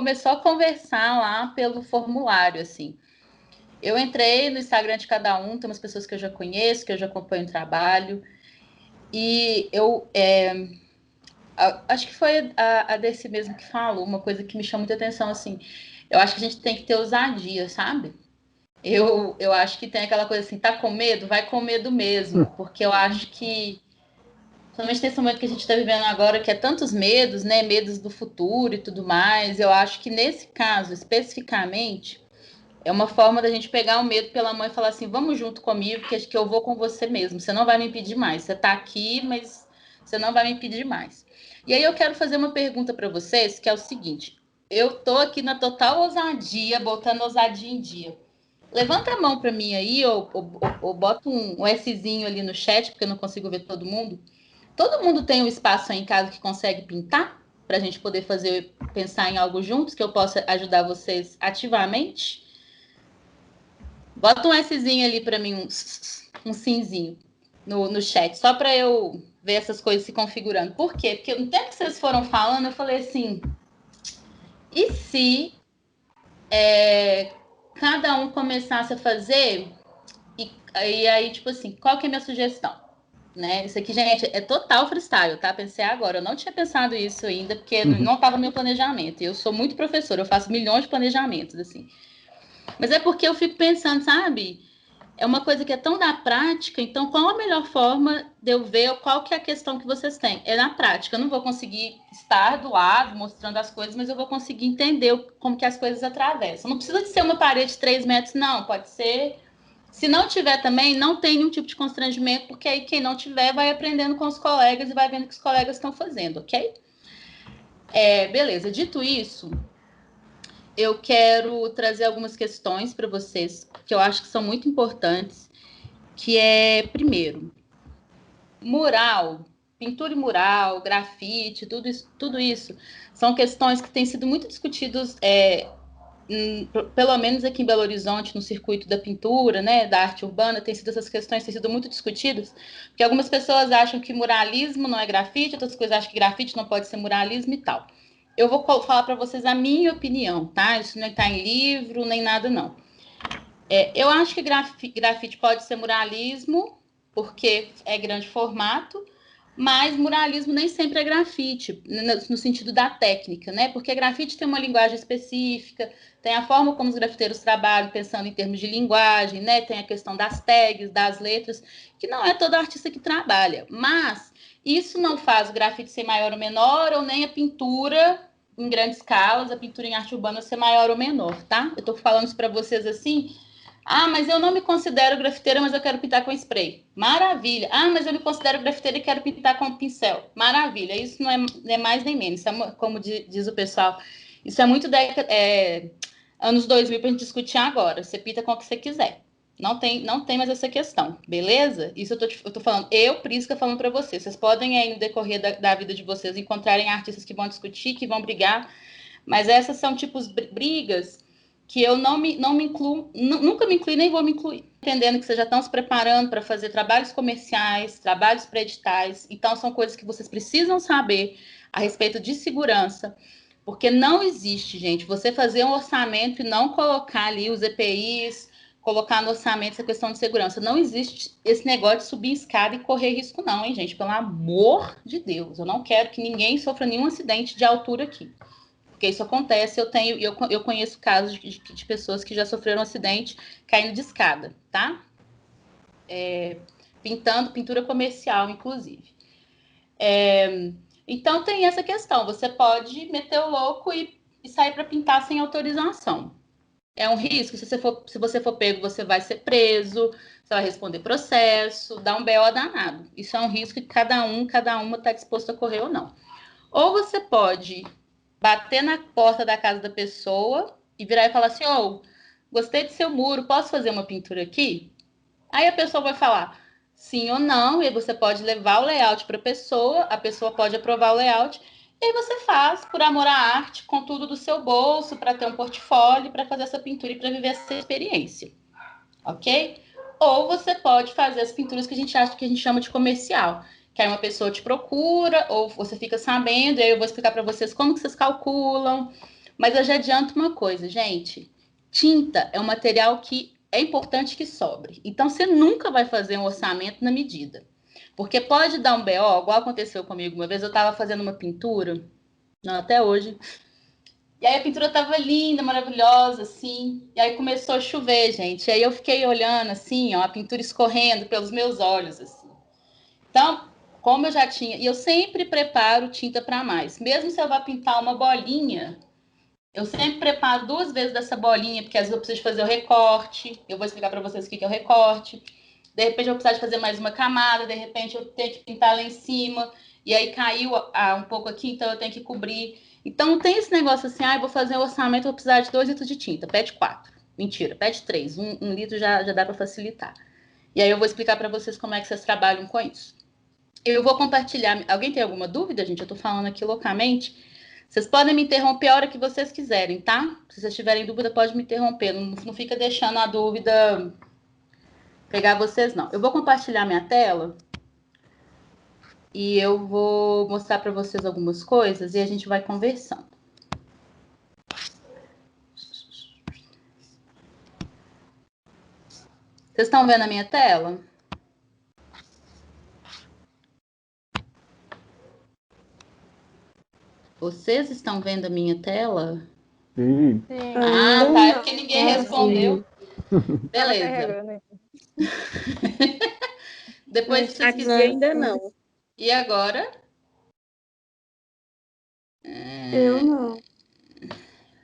começou a conversar lá pelo formulário, assim. Eu entrei no Instagram de cada um, tem umas pessoas que eu já conheço, que eu já acompanho o trabalho, e acho que foi a Desse mesmo que falou, uma coisa que me chama muita atenção, assim, eu acho que a gente tem que ter ousadia, sabe? Eu acho que tem aquela coisa assim, tá com medo? Vai com medo mesmo, porque eu acho que, principalmente nesse momento que a gente está vivendo agora, que é tantos medos, né? Medos do futuro e tudo mais, eu acho que nesse caso, especificamente, é uma forma da gente pegar o medo pela mão e falar assim, vamos junto comigo, que eu vou com você mesmo, você não vai me impedir mais, você tá aqui, mas você não vai me impedir mais. E aí eu quero fazer uma pergunta para vocês, que é o seguinte, eu tô aqui na total ousadia, botando ousadia em dia. Levanta a mão para mim aí, ou bota um Szinho ali no chat, porque eu não consigo ver todo mundo. Todo mundo tem um espaço aí em casa que consegue pintar? Para a gente poder pensar em algo juntos, que eu possa ajudar vocês ativamente? Bota um Szinho ali para mim, um simzinho no chat, só para eu ver essas coisas se configurando. Por quê? Porque no tempo que vocês foram falando, eu falei assim, e se cada um começasse a fazer e aí, tipo assim, qual que é a minha sugestão? Né? Isso aqui, gente, é total freestyle, tá? Pensei agora. Eu não tinha pensado isso ainda, porque Uhum. não estava no meu planejamento. Eu sou muito professora, eu faço milhões de planejamentos, assim. Mas é porque eu fico pensando, sabe? É uma coisa que é tão da prática, então qual a melhor forma de eu ver qual que é a questão que vocês têm? É na prática. Eu não vou conseguir estar do lado, mostrando as coisas, mas eu vou conseguir entender como que as coisas atravessam. Não precisa de ser uma parede de 3 metros, não. Pode ser. Se não tiver também, não tem nenhum tipo de constrangimento, porque aí quem não tiver vai aprendendo com os colegas e vai vendo o que os colegas estão fazendo, ok? Beleza, dito isso, eu quero trazer algumas questões para vocês, que eu acho que são muito importantes, que é, primeiro, mural, pintura e mural, grafite, tudo isso são questões que têm sido muito discutidos pelo menos aqui em Belo Horizonte, no circuito da pintura, né, da arte urbana, essas questões têm sido muito discutidas, porque algumas pessoas acham que muralismo não é grafite, outras coisas acham que grafite não pode ser muralismo e tal. Eu vou falar para vocês a minha opinião, tá? Isso não está em livro, nem nada, não. Eu acho que grafite pode ser muralismo, porque é grande formato, mas muralismo nem sempre é grafite, no sentido da técnica, né? Porque grafite tem uma linguagem específica, tem a forma como os grafiteiros trabalham, pensando em termos de linguagem, né? Tem a questão das tags, das letras, que não é todo artista que trabalha. Mas isso não faz o grafite ser maior ou menor, ou nem a pintura em grandes escalas, a pintura em arte urbana ser maior ou menor, tá? Eu tô falando isso para vocês assim. Ah, mas eu não me considero grafiteira, mas eu quero pintar com spray. Maravilha. Ah, mas eu me considero grafiteira e quero pintar com pincel. Maravilha. Isso não é mais nem menos. Isso é, como diz o pessoal, isso é muito anos 2000 para a gente discutir agora. Você pinta com o que você quiser. Não tem mais essa questão, beleza? Isso eu tô falando, Prisca, falando para vocês. Vocês podem aí no decorrer da vida de vocês encontrarem artistas que vão discutir, que vão brigar, mas essas são tipos brigas que eu não me incluo, nunca me incluí, nem vou me incluir. Entendendo que vocês já estão se preparando para fazer trabalhos comerciais, trabalhos para editais, então são coisas que vocês precisam saber a respeito de segurança, porque não existe, gente, você fazer um orçamento e não colocar ali os EPIs, colocar no orçamento essa questão de segurança. Não existe esse negócio de subir escada e correr risco, não, hein, gente? Pelo amor de Deus, eu não quero que ninguém sofra nenhum acidente de altura aqui. Porque isso acontece, eu conheço casos de pessoas que já sofreram um acidente caindo de escada, tá? Pintando, pintura comercial, inclusive. Então tem essa questão, você pode meter o louco e sair para pintar sem autorização. É um risco, se você for pego, você vai ser preso, você vai responder processo, dá um BO danado. Isso é um risco que cada uma está disposto a correr ou não. Ou você pode bater na porta da casa da pessoa e virar e falar assim, gostei do seu muro, posso fazer uma pintura aqui? Aí a pessoa vai falar sim ou não, e aí você pode levar o layout para a pessoa pode aprovar o layout, e aí você faz, por amor à arte, com tudo do seu bolso, para ter um portfólio, para fazer essa pintura e para viver essa experiência, ok? Ou você pode fazer as pinturas que a gente acha que a gente chama de comercial, que aí uma pessoa te procura, ou você fica sabendo, e aí eu vou explicar para vocês como que vocês calculam, Mas eu já adianto uma coisa, gente. Tinta é um material que é importante que sobre. Então, você nunca vai fazer um orçamento na medida. Porque pode dar um BO, igual aconteceu comigo uma vez. Eu estava fazendo uma pintura, não, até hoje. E aí a pintura estava linda, maravilhosa, assim. E aí começou a chover, gente. E aí eu fiquei olhando, assim, ó, a pintura escorrendo pelos meus olhos, assim. Então, como eu já tinha... E eu sempre preparo tinta para mais. Mesmo se eu vá pintar uma bolinha, eu sempre preparo 2 vezes dessa bolinha, porque às vezes eu preciso fazer o recorte. Eu vou explicar para vocês o que é o recorte. De repente eu vou precisar de fazer mais uma camada, de repente eu tenho que pintar lá em cima, e aí caiu um pouco aqui, então eu tenho que cobrir. Então não tem esse negócio assim, eu vou fazer um orçamento, vou precisar de 2 litros de tinta, pede 4. Mentira, pede 3. Um litro já dá para facilitar. E aí eu vou explicar para vocês como é que vocês trabalham com isso. Eu vou compartilhar. Alguém tem alguma dúvida, gente? Eu tô falando aqui loucamente. Vocês podem me interromper a hora que vocês quiserem, tá? Se vocês tiverem dúvida, pode me interromper. Não fica deixando a dúvida pegar vocês, não. Eu vou compartilhar minha tela e eu vou mostrar para vocês algumas coisas e a gente vai conversando. Vocês estão vendo a minha tela? Vocês estão vendo a minha tela? Sim. Ah, tá. É porque ninguém respondeu. Beleza. Depois, se vocês quiserem. Ainda não. E agora? Eu não.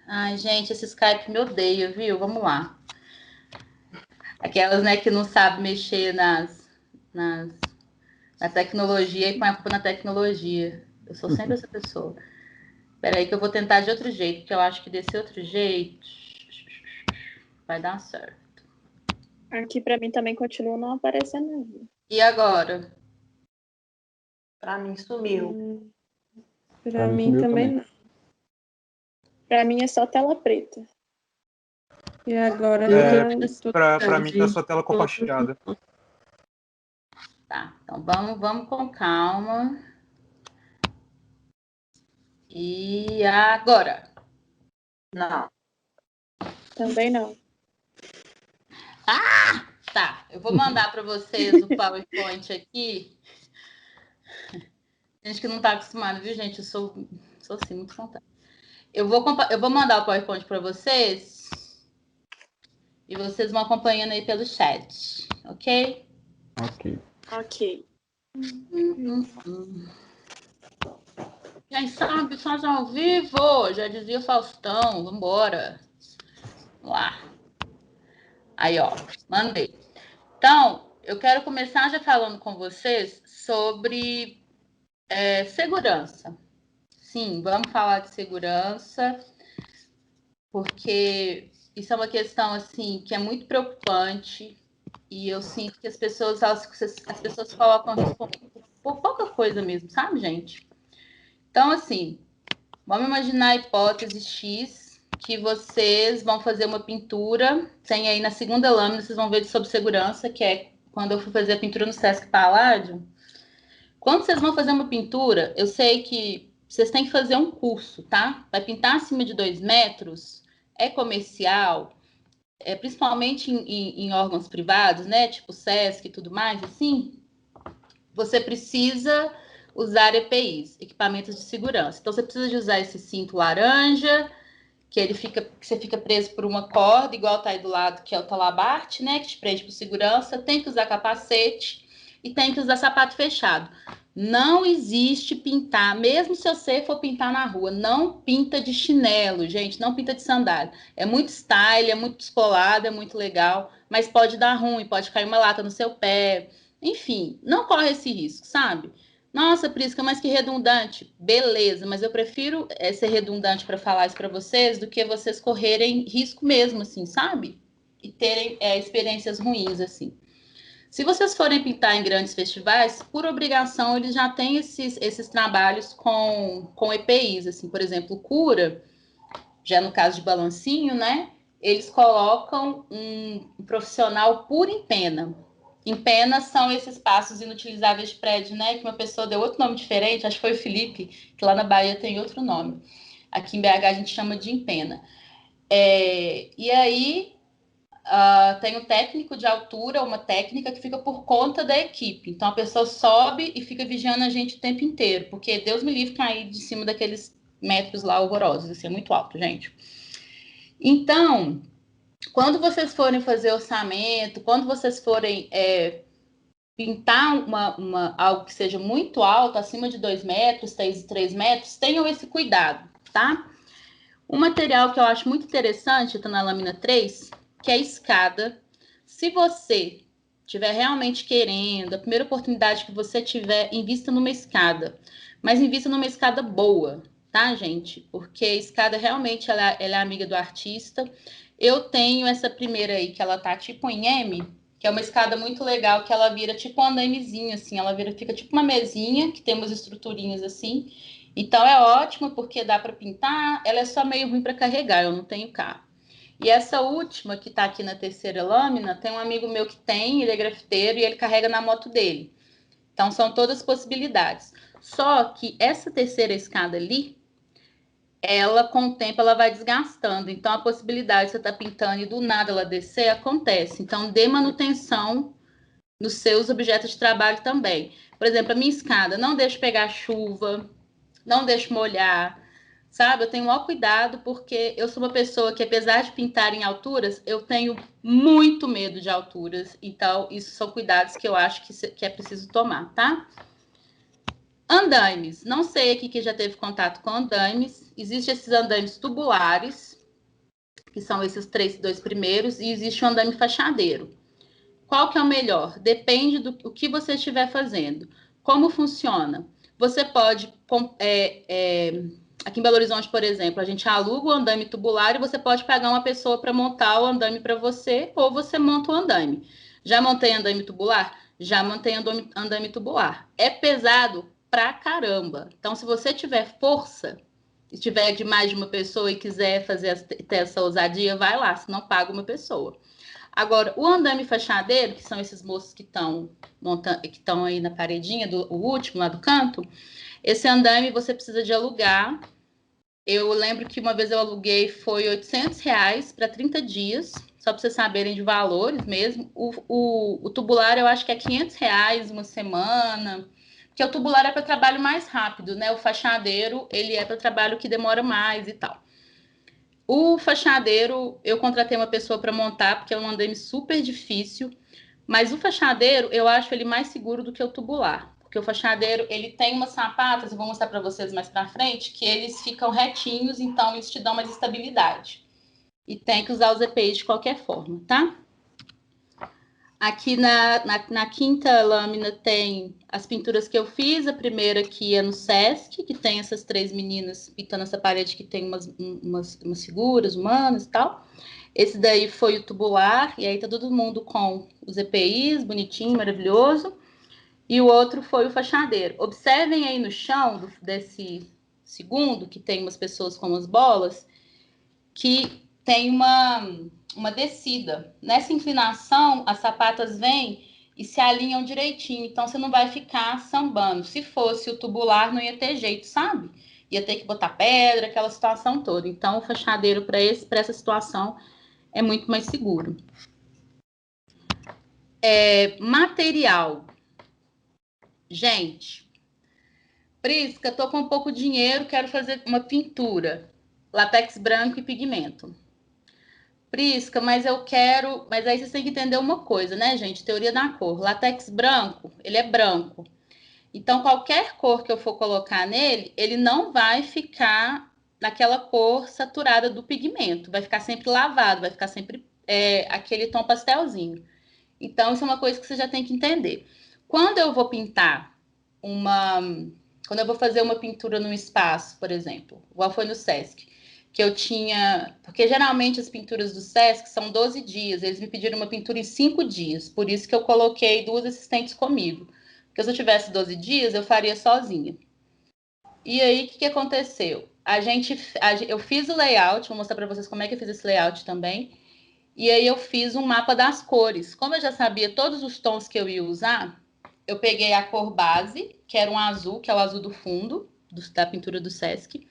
Ai, gente, esse Skype me odeia, viu? Vamos lá. Aquelas, né, que não sabem mexer na tecnologia e põe a culpa na tecnologia. Eu sou sempre essa pessoa. Espera aí que eu vou tentar de outro jeito, porque eu acho que desse outro jeito vai dar certo. Aqui pra mim também continua não aparecendo nada. E agora? Pra mim sumiu. Pra mim também não. Pra mim é só tela preta. E agora pra mim tá só tela compartilhada. Tá, então vamos com calma. E agora? Não. Também não. Ah! Tá, eu vou mandar para vocês o PowerPoint aqui. Gente que não tá acostumada, viu, gente? Eu sou assim, muito fantástica. Eu vou mandar o PowerPoint para vocês e vocês vão acompanhando aí pelo chat, ok? Ok. Quem sabe faz ao vivo, já dizia Faustão, vambora. Vamos lá. Aí, ó, mandei. Então, eu quero começar já falando com vocês sobre segurança. Sim, vamos falar de segurança, porque isso é uma questão assim que é muito preocupante e eu sinto que as pessoas colocam risco por pouca coisa mesmo, sabe, gente? Então, assim, vamos imaginar a hipótese X que vocês vão fazer uma pintura, tem aí na segunda lâmina, vocês vão ver sobre segurança, que é quando eu fui fazer a pintura no Sesc Paládio. Quando vocês vão fazer uma pintura, eu sei que vocês têm que fazer um curso, tá? Vai pintar acima de 2 metros, é comercial, principalmente em órgãos privados, né? Tipo Sesc e tudo mais, assim. Você precisa usar EPIs, equipamentos de segurança. Então, você precisa de usar esse cinto laranja, que você fica preso por uma corda, igual tá aí do lado, que é o talabarte, né? Que te prende por segurança. Tem que usar capacete e tem que usar sapato fechado. Não existe pintar, mesmo se você for pintar na rua, não pinta de chinelo, gente, não pinta de sandália. É muito style, é muito descolado, é muito legal, mas pode dar ruim, pode cair uma lata no seu pé. Enfim, não corre esse risco, sabe? Nossa, Prisca, mas que redundante. Beleza, mas eu prefiro ser redundante para falar isso para vocês do que vocês correrem risco mesmo, assim, sabe? E terem experiências ruins, assim. Se vocês forem pintar em grandes festivais, por obrigação, eles já têm esses trabalhos com EPIs, assim, por exemplo, Cura, já no caso de balancinho, né? Eles colocam um profissional por empena. Empena são esses espaços inutilizáveis de prédio, né? Que uma pessoa deu outro nome diferente, acho que foi o Felipe, que lá na Bahia tem outro nome. Aqui em BH a gente chama de empena. E aí tem um técnico de altura, uma técnica que fica por conta da equipe. Então a pessoa sobe e fica vigiando a gente o tempo inteiro, porque Deus me livre cair de cima daqueles metros lá horrorosos, assim, é muito alto, gente. Então, quando vocês forem fazer orçamento, quando vocês forem pintar algo que seja muito alto, acima de 2 metros, 3 metros, tenham esse cuidado, tá? Um material que eu acho muito interessante, está na lâmina 3, que é a escada. Se você estiver realmente querendo, a primeira oportunidade que você tiver, invista numa escada. Mas invista numa escada boa, tá, gente? Porque a escada realmente ela é amiga do artista. Eu tenho essa primeira aí, que ela tá tipo em M, que é uma escada muito legal, que ela vira tipo um andaimezinho, assim. Ela fica tipo uma mesinha, que tem umas estruturinhas assim. Então é ótimo porque dá para pintar, ela é só meio ruim para carregar, eu não tenho carro. E essa última que está aqui na terceira lâmina, tem um amigo meu que tem, ele é grafiteiro e ele carrega na moto dele. Então são todas possibilidades. Só que essa terceira escada ali, ela com o tempo ela vai desgastando. Então a possibilidade de você estar pintando e do nada ela descer acontece. Então dê manutenção nos seus objetos de trabalho também. Por exemplo, a minha escada, não deixe pegar chuva, não deixe molhar, sabe? Eu tenho o maior cuidado porque eu sou uma pessoa que, apesar de pintar em alturas, eu tenho muito medo de alturas. Então, isso são cuidados que eu acho que é preciso tomar, tá? Andaimes. Não sei aqui quem já teve contato com andaimes. Existem esses andaimes tubulares, que são esses dois primeiros, e existe o andaime fachadeiro. Qual que é o melhor? Depende do que você estiver fazendo. Como funciona? Você pode... aqui em Belo Horizonte, por exemplo, a gente aluga o andaime tubular e você pode pagar uma pessoa para montar o andaime para você, ou você monta o andaime. Já montei andaime tubular? Já montei andaime tubular. É pesado pra caramba. Então, se você tiver força, se tiver de mais de uma pessoa e quiser ter essa ousadia, vai lá, senão paga uma pessoa. Agora, o andaime fachadeiro, que são esses moços que estão aí na paredinha, o último lá do canto, esse andaime você precisa de alugar. Eu lembro que uma vez eu aluguei, foi R$ 800 para 30 dias, só para vocês saberem de valores mesmo. O tubular eu acho que é R$ 500 uma semana, porque o tubular é para trabalho mais rápido, né? O fachadeiro, ele é para trabalho que demora mais e tal. O fachadeiro, eu contratei uma pessoa para montar, porque é um andaime super difícil, mas o fachadeiro, eu acho ele mais seguro do que o tubular. Porque o fachadeiro, ele tem umas sapatas, eu vou mostrar para vocês mais para frente, que eles ficam retinhos, então eles te dão mais estabilidade. E tem que usar os EPIs de qualquer forma, tá? Aqui na quinta lâmina tem as pinturas que eu fiz. A primeira aqui é no Sesc, que tem essas 3 meninas pintando essa parede que tem umas figuras humanas e tal. Esse daí foi o tubular, e aí tá todo mundo com os EPIs, bonitinho, maravilhoso. E o outro foi o fachadeiro. Observem aí no chão desse segundo, que tem umas pessoas com umas bolas, que tem uma descida. Nessa inclinação, as sapatas vêm e se alinham direitinho, então você não vai ficar sambando. Se fosse o tubular, não ia ter jeito, sabe? Ia ter que botar pedra, aquela situação toda. Então, o fachadeiro para essa situação é muito mais seguro. Material. Gente, Prisca, tô com pouco dinheiro, quero fazer uma pintura. Látex branco e pigmento. Prisca, mas eu quero... Mas aí vocês têm que entender uma coisa, né, gente? Teoria da cor. Látex branco, ele é branco. Então, qualquer cor que eu for colocar nele, ele não vai ficar naquela cor saturada do pigmento. Vai ficar sempre lavado, vai ficar sempre aquele tom pastelzinho. Então, isso é uma coisa que você já tem que entender. Quando eu vou pintar quando eu vou fazer uma pintura num espaço, por exemplo, igual foi no Sesc, que eu tinha... Porque geralmente as pinturas do Sesc são 12 dias, eles me pediram uma pintura em 5 dias, por isso que eu coloquei 2 assistentes comigo. Porque se eu tivesse 12 dias, eu faria sozinha. E aí, o que aconteceu? Eu fiz o layout, vou mostrar para vocês como é que eu fiz esse layout também. E aí eu fiz um mapa das cores. Como eu já sabia todos os tons que eu ia usar, eu peguei a cor base, que era um azul, que é o azul do fundo, da pintura do Sesc.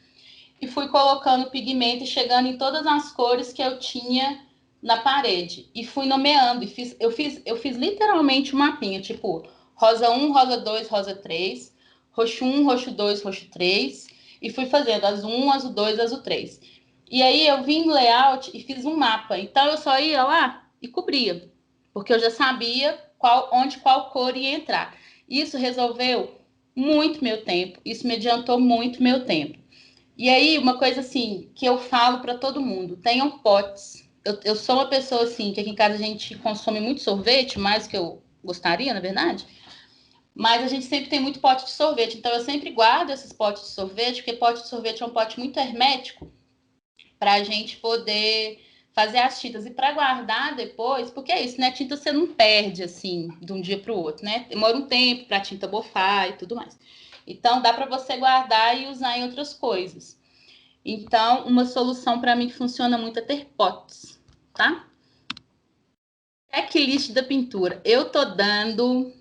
e fui colocando pigmento e chegando em todas as cores que eu tinha na parede. E fui nomeando. Eu fiz literalmente um mapinha, tipo, rosa 1, rosa 2, rosa 3, roxo 1, roxo 2, roxo 3. E fui fazendo azul 1, azul 2, azul 3. E aí eu vim no layout e fiz um mapa. Então eu só ia lá e cobria. Porque eu já sabia onde qual cor ia entrar. Isso resolveu muito meu tempo. Isso me adiantou muito meu tempo. E aí, uma coisa assim, que eu falo para todo mundo, tenham potes. Eu sou uma pessoa assim, que aqui em casa a gente consome muito sorvete, mais do que eu gostaria, na verdade. Mas a gente sempre tem muito pote de sorvete. Então, eu sempre guardo esses potes de sorvete, porque pote de sorvete é um pote muito hermético para a gente poder fazer as tintas. E para guardar depois, porque é isso, né? Tinta você não perde assim, de um dia para o outro, né? Demora um tempo para a tinta bofar e tudo mais. Então, dá para você guardar e usar em outras coisas. Então, uma solução para mim que funciona muito é ter potes, tá? Checklist da pintura. Eu tô dando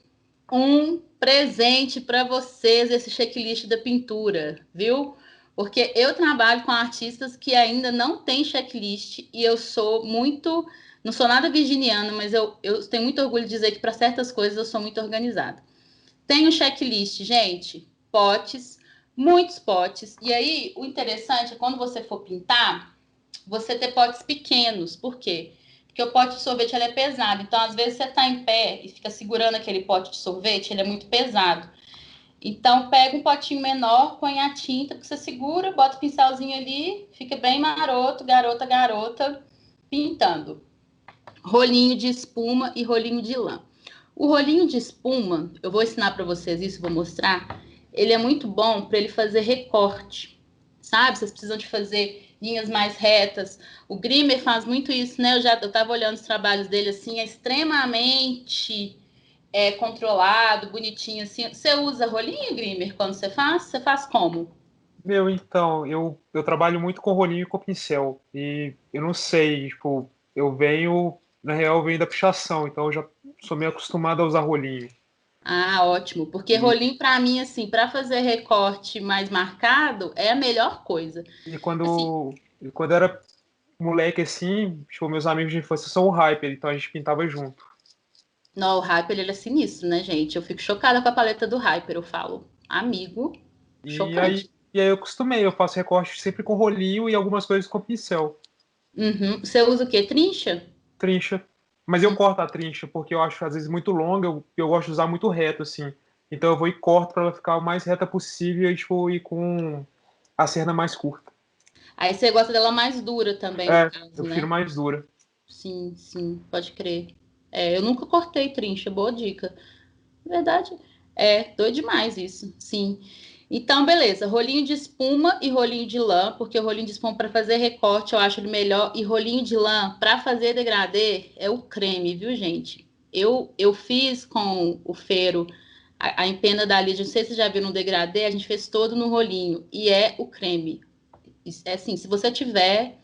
um presente para vocês, esse checklist da pintura, viu? Porque eu trabalho com artistas que ainda não têm checklist e eu sou muito... Não sou nada virginiana, mas eu tenho muito orgulho de dizer que para certas coisas eu sou muito organizada. Tem um checklist, gente, potes, muitos potes. E aí, o interessante é quando você for pintar, você ter potes pequenos. Por quê? Porque o pote de sorvete ele é pesado. Então, às vezes, você está em pé e fica segurando aquele pote de sorvete, ele é muito pesado. Então, pega um potinho menor, põe a tinta, que você segura, bota o pincelzinho ali, fica bem maroto, garota, garota, pintando. Rolinho de espuma e rolinho de lã. O rolinho de espuma, eu vou ensinar para vocês isso, vou mostrar. Ele é muito bom para ele fazer recorte, sabe? Vocês precisam de fazer linhas mais retas. O Grimmer faz muito isso, né? Eu estava olhando os trabalhos dele assim, é extremamente controlado, bonitinho assim. Você usa rolinho, Grimmer, quando você faz? Você faz como? Meu, então, eu trabalho muito com rolinho e com pincel. E eu não sei, tipo, na real, eu venho da pichação, então eu já sou meio acostumado a usar rolinho. Ah, ótimo, porque E, rolinho para mim assim, para fazer recorte mais marcado é a melhor coisa. e Assim, quando eu era moleque assim, tipo, meus amigos de infância são o Hyper, então a gente pintava junto. não, o Hyper ele é sinistro, né, gente? Eu fico chocada com a paleta do Hyper, eu falo, amigo, E aí, chocante. e aí eu acostumei, eu faço recorte sempre com rolinho e algumas coisas com pincel. Uhum. Você usa o quê? Trincha? Trincha. Mas eu corto a trincha porque eu acho às vezes muito longa, eu gosto de usar muito reto, assim. Então eu vou e corto para ela ficar o mais reta possível e, tipo, ir com a cerna mais curta. Aí você gosta dela mais dura também, no É, caso, eu prefiro né? mais dura. Sim, sim, pode crer. É, eu nunca cortei trincha, boa dica. Na verdade, doido demais isso, sim. Então, beleza, rolinho de espuma e rolinho de lã, porque o rolinho de espuma para fazer recorte eu acho ele melhor, e rolinho de lã para fazer degradê é o creme, viu, gente? Eu fiz com o Fero a empena da Lídia, não sei se vocês já viram no degradê, a gente fez todo no rolinho, e é o creme. É assim, se você tiver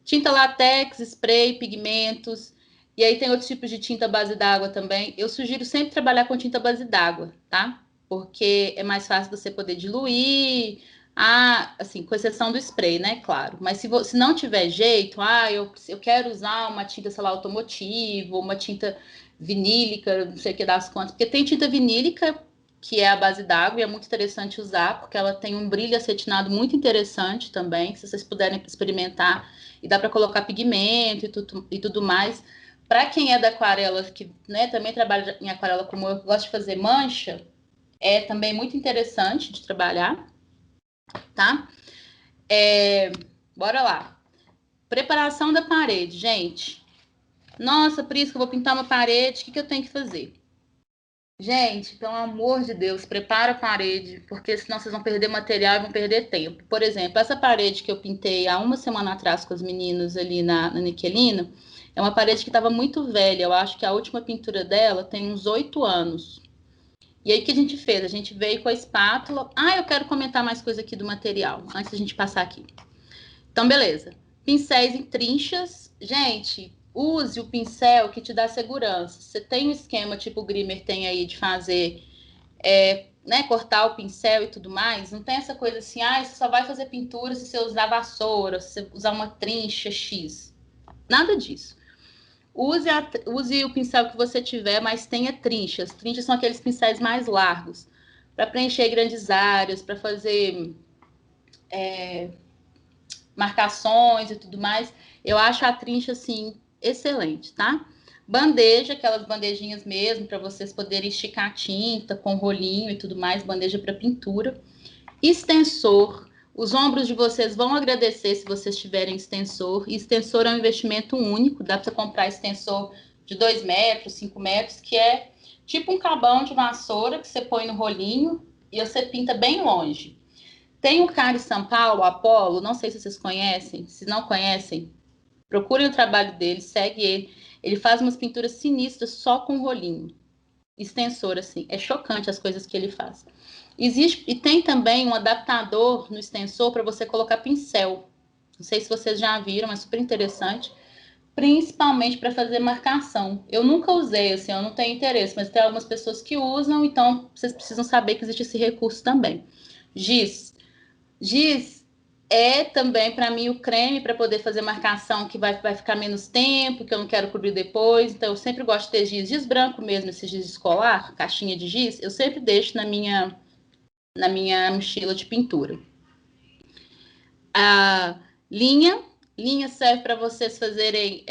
tinta látex, spray, pigmentos. E aí tem outros tipos de tinta base d'água também. Eu sugiro sempre trabalhar com tinta base d'água, tá? Porque é mais fácil você poder diluir. Ah, assim, com exceção do spray, né? Claro. Mas se não tiver jeito, eu quero usar uma tinta, sei lá, automotiva, uma tinta vinílica, não sei o que das contas. Porque tem tinta vinílica, que é a base d'água, e é muito interessante usar, porque ela tem um brilho acetinado muito interessante também. Se vocês puderem experimentar, e dá para colocar pigmento e tudo mais. Para quem é da aquarela, que né, também trabalha em aquarela como eu, gosto de fazer mancha, é também muito interessante de trabalhar, tá? Bora lá. Preparação da parede, gente. Nossa, por isso que eu vou pintar uma parede, o que eu tenho que fazer? Gente, pelo amor de Deus, prepara a parede, porque senão vocês vão perder material e vão perder tempo. Por exemplo, essa parede que eu pintei há uma semana atrás com os meninos ali na Niquelina, é uma parede que estava muito velha. Eu acho que a última pintura dela tem uns 8 anos. E aí, o que a gente fez? A gente veio com a espátula. Ah, eu quero comentar mais coisa aqui do material, antes da gente passar aqui. Então, beleza. Pincéis em trinchas. Gente, use o pincel que te dá segurança. Você tem um esquema tipo o Grimmer tem aí de fazer né, cortar o pincel e tudo mais, não tem essa coisa assim, você só vai fazer pintura se você usar vassoura, se você usar uma trincha X. Nada disso. Use o pincel que você tiver, mas tenha trinchas. Trinchas são aqueles pincéis mais largos, para preencher grandes áreas, para fazer marcações e tudo mais. Eu acho a trincha, assim, excelente, tá? Bandeja, aquelas bandejinhas mesmo, para vocês poderem esticar a tinta com rolinho e tudo mais, bandeja para pintura. Extensor. Os ombros de vocês vão agradecer se vocês tiverem extensor. E extensor é um investimento único. Dá para você comprar extensor de 2 metros, 5 metros, que é tipo um cabão de vassoura que você põe no rolinho e você pinta bem longe. Tem o cara em São Paulo, o Apolo, não sei se vocês conhecem. Se não conhecem, procurem o trabalho dele, segue ele. Ele faz umas pinturas sinistras só com rolinho. Extensor, assim. É chocante as coisas que ele faz. Existe, e tem também um adaptador no extensor para você colocar pincel. Não sei se vocês já viram, é super interessante. Principalmente para fazer marcação. Eu nunca usei, assim, eu não tenho interesse, mas tem algumas pessoas que usam, então vocês precisam saber que existe esse recurso também. Giz. Giz é também, para mim, o creme para poder fazer marcação que vai ficar menos tempo, que eu não quero cobrir depois. Então, eu sempre gosto de ter giz branco mesmo, esse giz escolar, caixinha de giz, eu sempre deixo na minha mochila de pintura. A linha serve para vocês fazerem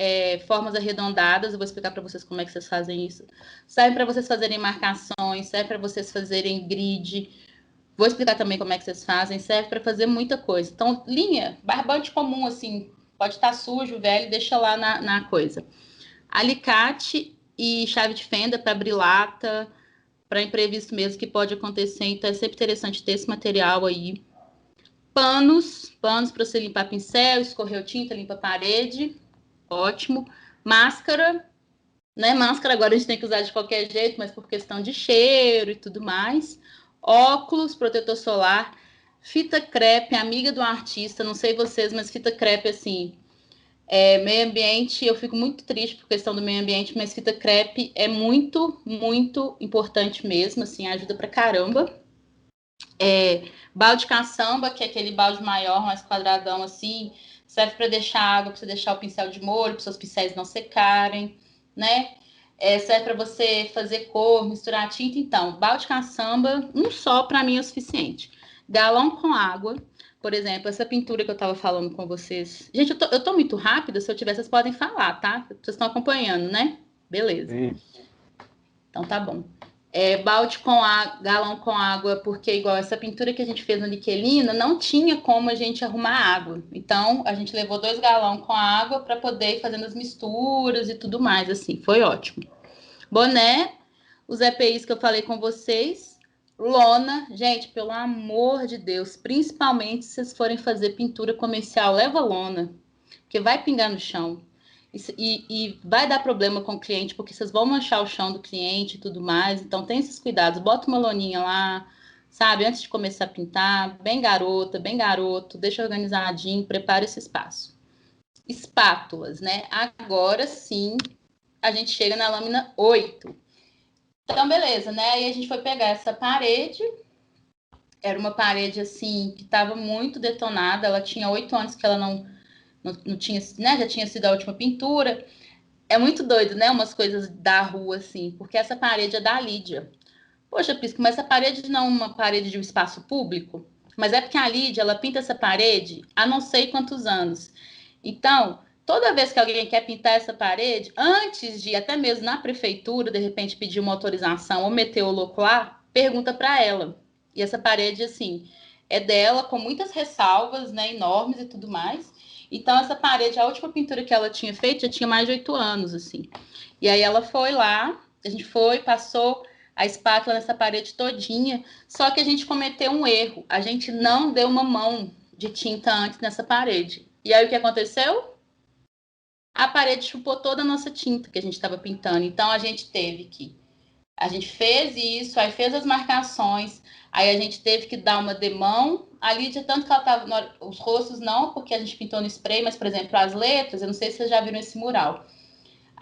formas arredondadas. Eu vou explicar para vocês como é que vocês fazem isso. Serve para vocês fazerem marcações, serve para vocês fazerem grid. Vou explicar também como é que vocês fazem. Serve para fazer muita coisa. Então, linha, barbante comum, assim, pode estar sujo, velho, deixa lá na coisa. Alicate e chave de fenda para abrir lata, para imprevisto mesmo que pode acontecer. Então, é sempre interessante ter esse material aí. Panos para você limpar pincel, escorreu tinta, limpa a parede. Ótimo. Máscara, né? Máscara agora a gente tem que usar de qualquer jeito, mas por questão de cheiro e tudo mais. Óculos, protetor solar. Fita crepe, amiga do artista. Não sei vocês, mas fita crepe, assim, meio ambiente, eu fico muito triste por questão do meio ambiente, mas fita crepe é muito, muito importante mesmo, assim, ajuda pra caramba. Balde caçamba, que é aquele balde maior, mais quadradão assim, serve para deixar água, para você deixar o pincel de molho, para seus pincéis não secarem, né? Serve para você fazer cor, misturar tinta. Então, balde caçamba, um só para mim é o suficiente. Galão com água, por exemplo, essa pintura que eu estava falando com vocês. Gente, eu tô muito rápida, se eu tiver, vocês podem falar, tá? Vocês estão acompanhando, né? Beleza. Sim. Então tá bom. Balde com galão com água, porque igual essa pintura que a gente fez na niquelina, não tinha como a gente arrumar água. Então, a gente levou 2 galões com água para poder ir fazendo as misturas e tudo mais, assim. Foi ótimo. Boné, os EPIs que eu falei com vocês. Lona, gente, pelo amor de Deus, principalmente se vocês forem fazer pintura comercial, leva lona, porque vai pingar no chão. E vai dar problema com o cliente, porque vocês vão manchar o chão do cliente e tudo mais. Então, tem esses cuidados. Bota uma loninha lá, sabe? Antes de começar a pintar, bem garota, bem garoto, deixa organizadinho, prepara esse espaço. Espátulas, né? Agora sim, a gente chega na lâmina 8. Então, beleza, né? Aí a gente foi pegar essa parede. Era uma parede, assim, que estava muito detonada. Ela tinha 8 anos que ela não tinha, né? Já tinha sido a última pintura. É muito doido, né? Umas coisas da rua, assim, porque essa parede é da Lídia. Poxa, Pisco, mas essa parede não é uma parede de um espaço público? Mas é porque a Lídia, ela pinta essa parede há não sei quantos anos. Então, toda vez que alguém quer pintar essa parede, antes de até mesmo na prefeitura, de repente, pedir uma autorização ou meter o louco lá, pergunta para ela. E essa parede, assim, é dela, com muitas ressalvas, né, enormes e tudo mais. Então, essa parede, a última pintura que ela tinha feito, já tinha mais de 8 anos, assim. E aí ela foi lá, a gente foi, passou a espátula nessa parede todinha, só que a gente cometeu um erro. A gente não deu uma mão de tinta antes nessa parede. E aí o que aconteceu? A parede chupou toda a nossa tinta que a gente estava pintando. Então, a gente fez isso, aí fez as marcações, aí a gente teve que dar uma demão. A Lídia, tanto que ela estava... Os rostos não, porque a gente pintou no spray, mas, por exemplo, as letras, eu não sei se vocês já viram esse mural.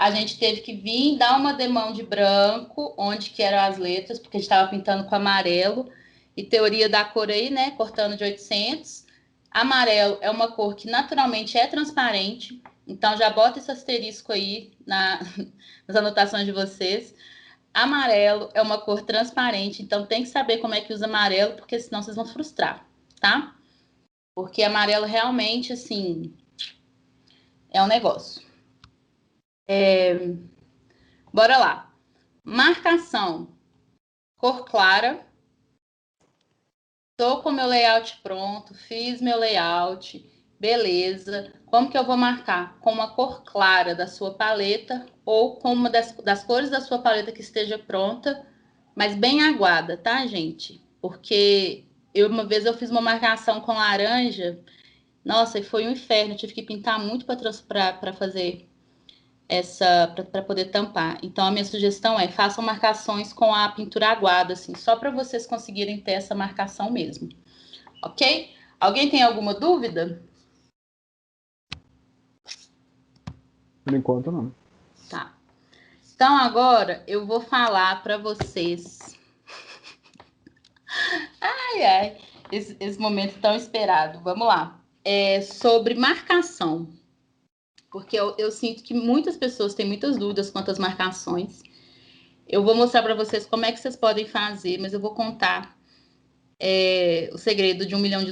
a gente teve que vir dar uma demão de branco, onde que eram as letras, porque a gente estava pintando com amarelo. E teoria da cor aí, né? Cortando de 800. Amarelo é uma cor que naturalmente é transparente. Então, já bota esse asterisco aí nas anotações de vocês. Amarelo é uma cor transparente. Então, tem que saber como é que usa amarelo, porque senão vocês vão se frustrar, tá? Porque amarelo realmente, assim, é um negócio. Bora lá. Marcação. Cor clara. Estou com meu layout pronto, fiz meu layout, beleza. Como que eu vou marcar? Com uma cor clara da sua paleta ou com uma das cores da sua paleta que esteja pronta, mas bem aguada, tá, gente? Porque uma vez eu fiz uma marcação com laranja, nossa, e foi um inferno, eu tive que pintar muito para fazer para poder tampar. Então a minha sugestão é: façam marcações com a pintura aguada, assim, só para vocês conseguirem ter essa marcação mesmo. Ok? Alguém tem alguma dúvida? Por enquanto, não. Tá. Então agora eu vou falar para vocês. Ai, ai, esse momento tão esperado. Vamos lá. Sobre marcação. Porque eu sinto que muitas pessoas têm muitas dúvidas quanto às marcações. Eu vou mostrar para vocês como é que vocês podem fazer, mas eu vou contar o segredo de $1 milhão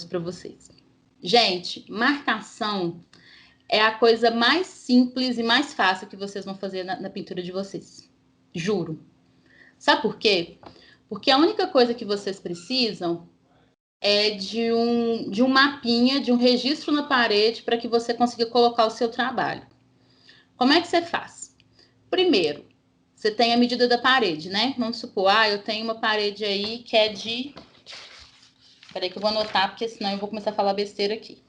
para vocês. Gente, marcação é a coisa mais simples e mais fácil que vocês vão fazer na pintura de vocês. Juro. Sabe por quê? Porque a única coisa que vocês precisam é de um mapinha, de um registro na parede para que você consiga colocar o seu trabalho. Como é que você faz? Primeiro, você tem a medida da parede, né? Vamos supor, eu tenho uma parede aí que é de... Peraí que eu vou anotar, porque senão eu vou começar a falar besteira aqui.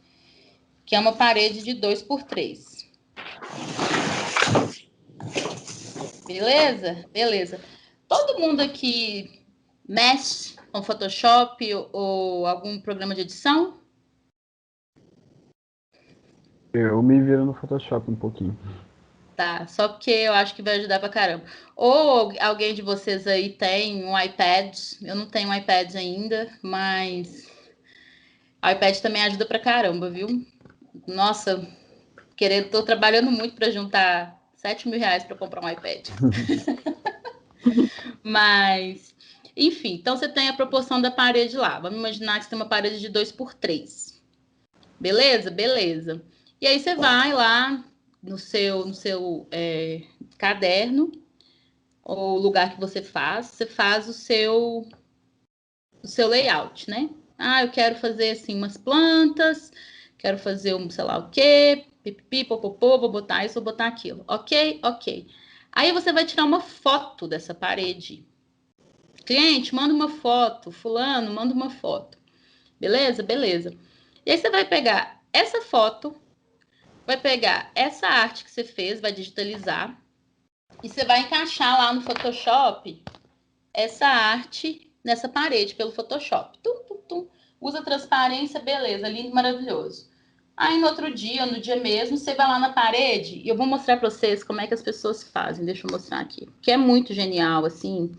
Que é uma parede de 2x3. Beleza? Beleza. Todo mundo aqui mexe com Photoshop ou algum programa de edição? Eu me viro no Photoshop um pouquinho. Tá, só porque eu acho que vai ajudar pra caramba. Ou alguém de vocês aí tem um iPad? Eu não tenho um iPad ainda, mas o iPad também ajuda pra caramba, viu? Nossa, tô trabalhando muito para juntar R$7.000 para comprar um iPad. Mas, enfim, então você tem a proporção da parede lá. Vamos imaginar que você tem uma parede de 2x3. Beleza? Beleza. E aí você vai lá no seu caderno, ou lugar que você faz o seu layout, né? Eu quero fazer assim umas plantas, quero fazer sei lá o quê, pipipi, popopô, vou botar isso, vou botar aquilo. Ok? Ok. Aí você vai tirar uma foto dessa parede. Cliente, manda uma foto. Fulano, manda uma foto. Beleza? Beleza. E aí você vai pegar essa foto, vai pegar essa arte que você fez, vai digitalizar, e você vai encaixar lá no Photoshop essa arte nessa parede pelo Photoshop. Usa transparência, beleza, lindo, maravilhoso. Aí no outro dia, no dia mesmo, você vai lá na parede e eu vou mostrar para vocês como é que as pessoas fazem. Deixa eu mostrar aqui, que é muito genial, assim.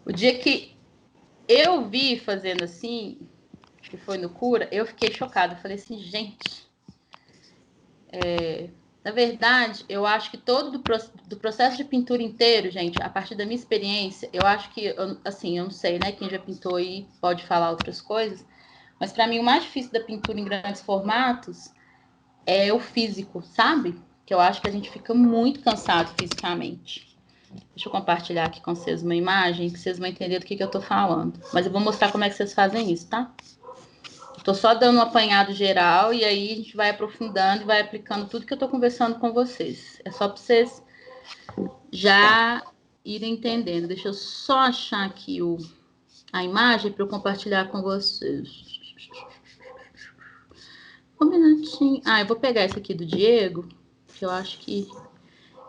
O dia que eu vi fazendo assim, que foi no Cura, eu fiquei chocada. Eu falei assim, gente, na verdade, eu acho que todo do processo de pintura inteiro, gente, a partir da minha experiência, eu acho que, assim, eu não sei, né, quem já pintou aí pode falar outras coisas, mas para mim o mais difícil da pintura em grandes formatos é o físico, sabe? Que eu acho que a gente fica muito cansado fisicamente. Deixa eu compartilhar aqui com vocês uma imagem que vocês vão entender do que eu tô falando. Mas eu vou mostrar como é que vocês fazem isso, tá? Estou só dando um apanhado geral e aí a gente vai aprofundando e vai aplicando tudo que eu estou conversando com vocês. É só para vocês já irem entendendo. Deixa eu só achar aqui a imagem para eu compartilhar com vocês. Um minutinho. Eu vou pegar esse aqui do Diego, que eu acho que...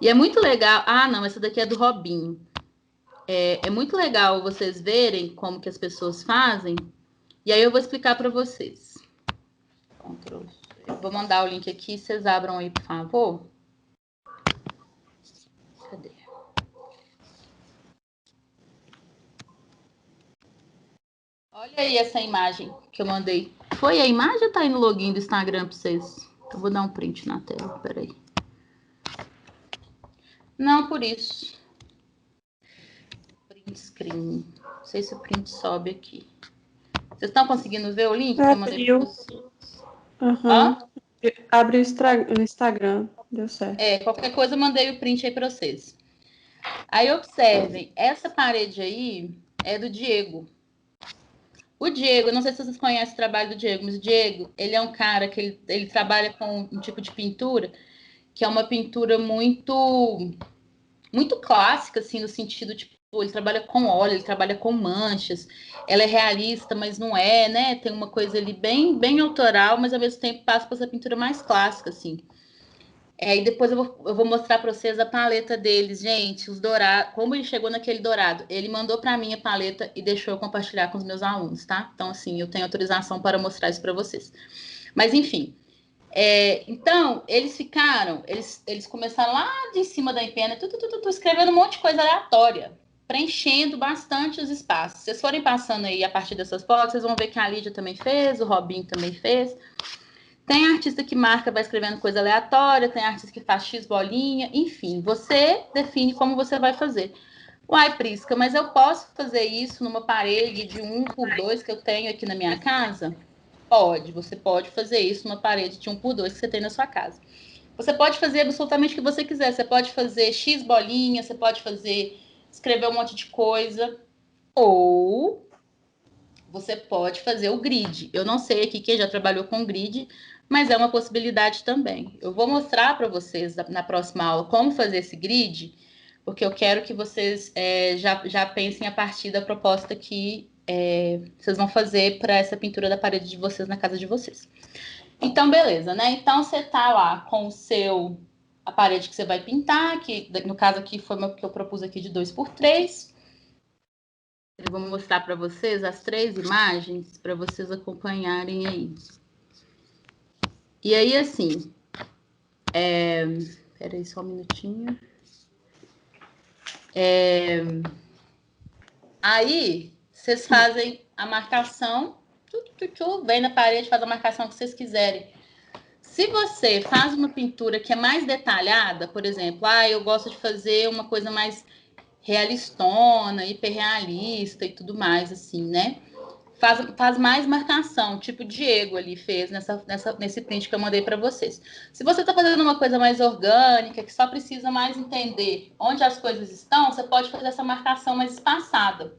E é muito legal... não, essa daqui é do Robinho. É muito legal vocês verem como que as pessoas fazem. E aí eu vou explicar para vocês. Eu vou mandar o link aqui, vocês abram aí, por favor. Olha aí essa imagem que eu mandei. Foi a imagem ou tá aí no login do Instagram para vocês? Eu vou dar um print na tela, peraí. Não, por isso. Print screen. Não sei se o print sobe aqui. Vocês estão conseguindo ver o link que eu mandei para vocês? Uhum. Abre o Instagram. Deu certo. Qualquer coisa eu mandei o print aí para vocês. Aí observem, essa parede aí é do Diego. O Diego, não sei se vocês conhecem o trabalho do Diego, mas o Diego, ele é um cara que ele trabalha com um tipo de pintura que é uma pintura muito clássica, assim, no sentido, tipo, ele trabalha com óleo, ele trabalha com manchas, ela é realista, mas não é, né? Tem uma coisa ali bem autoral, mas ao mesmo tempo passa por essa pintura mais clássica, assim. E depois eu vou mostrar para vocês a paleta deles, gente, os dourados, como ele chegou naquele dourado. Ele mandou para mim a paleta e deixou eu compartilhar com os meus alunos, tá? Então, assim, eu tenho autorização para mostrar isso para vocês. Mas, enfim, então, eles começaram lá de cima da empena, escrevendo um monte de coisa aleatória, preenchendo bastante os espaços. Se vocês forem passando aí a partir dessas fotos, vocês vão ver que a Lídia também fez, o Robinho também fez. Tem artista que marca, vai escrevendo coisa aleatória, tem artista que faz X bolinha, enfim, você define como você vai fazer. Uai, Prisca, mas eu posso fazer isso numa parede de 1x2 que eu tenho aqui na minha casa? Pode, você pode fazer isso numa parede de 1x2 que você tem na sua casa. Você pode fazer absolutamente o que você quiser. Você pode fazer X bolinha, você pode escrever um monte de coisa. Ou você pode fazer o grid. Eu não sei aqui quem já trabalhou com grid, mas é uma possibilidade também. Eu vou mostrar para vocês na próxima aula como fazer esse grid, porque eu quero que vocês já pensem a partir da proposta que vocês vão fazer para essa pintura da parede de vocês na casa de vocês. Então, beleza, né? Então, você tá lá com a parede que você vai pintar, que no caso aqui foi o que eu propus aqui de 2x3. Eu vou mostrar para vocês as 3 imagens para vocês acompanharem aí. E aí, assim, peraí só um minutinho. Aí, vocês fazem a marcação, vem na parede, faz a marcação que vocês quiserem. Se você faz uma pintura que é mais detalhada, por exemplo, eu gosto de fazer uma coisa mais realistona, hiperrealista e tudo mais, assim, né? Faz mais marcação, tipo o Diego ali fez nesse print que eu mandei para vocês. Se você está fazendo uma coisa mais orgânica, que só precisa mais entender onde as coisas estão, você pode fazer essa marcação mais espaçada.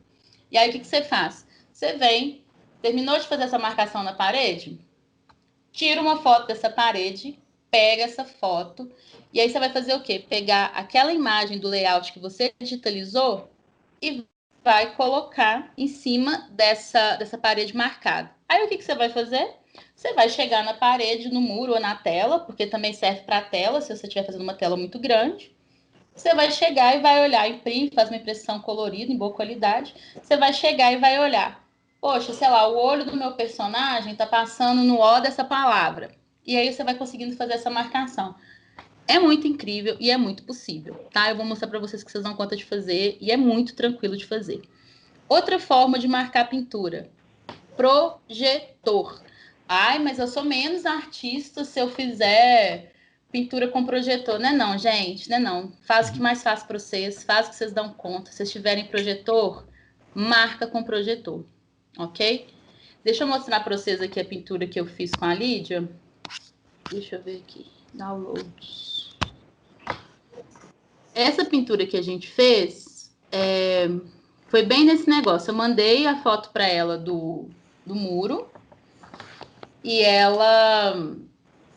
E aí, o que você faz? Você vem, terminou de fazer essa marcação na parede, tira uma foto dessa parede, pega essa foto, e aí você vai fazer o quê? Pegar aquela imagem do layout que você digitalizou e vai colocar em cima dessa parede marcada. Aí o que você vai fazer? Você vai chegar na parede, no muro ou na tela, porque também serve para a tela, se você estiver fazendo uma tela muito grande. Você vai chegar e vai olhar, imprime, faz uma impressão colorida, em boa qualidade. Você vai chegar e vai olhar. Poxa, sei lá, o olho do meu personagem está passando no O dessa palavra. E aí você vai conseguindo fazer essa marcação. É muito incrível e é muito possível, tá? Eu vou mostrar para vocês que vocês dão conta de fazer e é muito tranquilo de fazer. Outra forma de marcar pintura, projetor. Ai, mas eu sou menos artista se eu fizer pintura com projetor. Não é não, gente, não é não. Faz o que mais fácil para vocês, faz o que vocês dão conta. Se vocês tiverem projetor, marca com projetor, ok? Deixa eu mostrar para vocês aqui a pintura que eu fiz com a Lídia. Deixa eu ver aqui, downloads. Essa pintura que a gente fez foi bem nesse negócio. Eu mandei a foto para ela do muro e a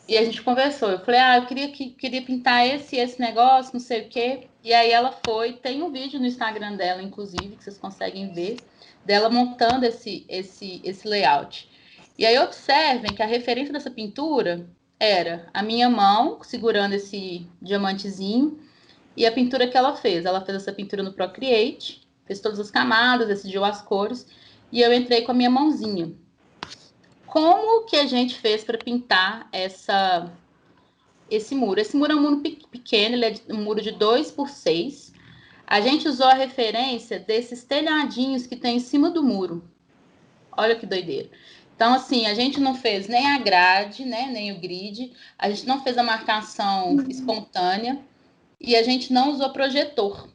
gente conversou. Eu falei, eu queria pintar esse negócio, não sei o quê. E aí ela foi, tem um vídeo no Instagram dela, inclusive, que vocês conseguem ver, dela montando esse layout. E aí observem que a referência dessa pintura era a minha mão segurando esse diamantezinho e a pintura que ela fez. Ela fez essa pintura no Procreate, fez todas as camadas, decidiu as cores, e eu entrei com a minha mãozinha. Como que a gente fez para pintar esse muro? Esse muro é um muro pequeno, ele é um muro de 2x6. A gente usou a referência desses telhadinhos que tem em cima do muro. Olha que doideira. Então, assim, a gente não fez nem a grade, né, nem o grid, a gente não fez a marcação espontânea e a gente não usou projetor.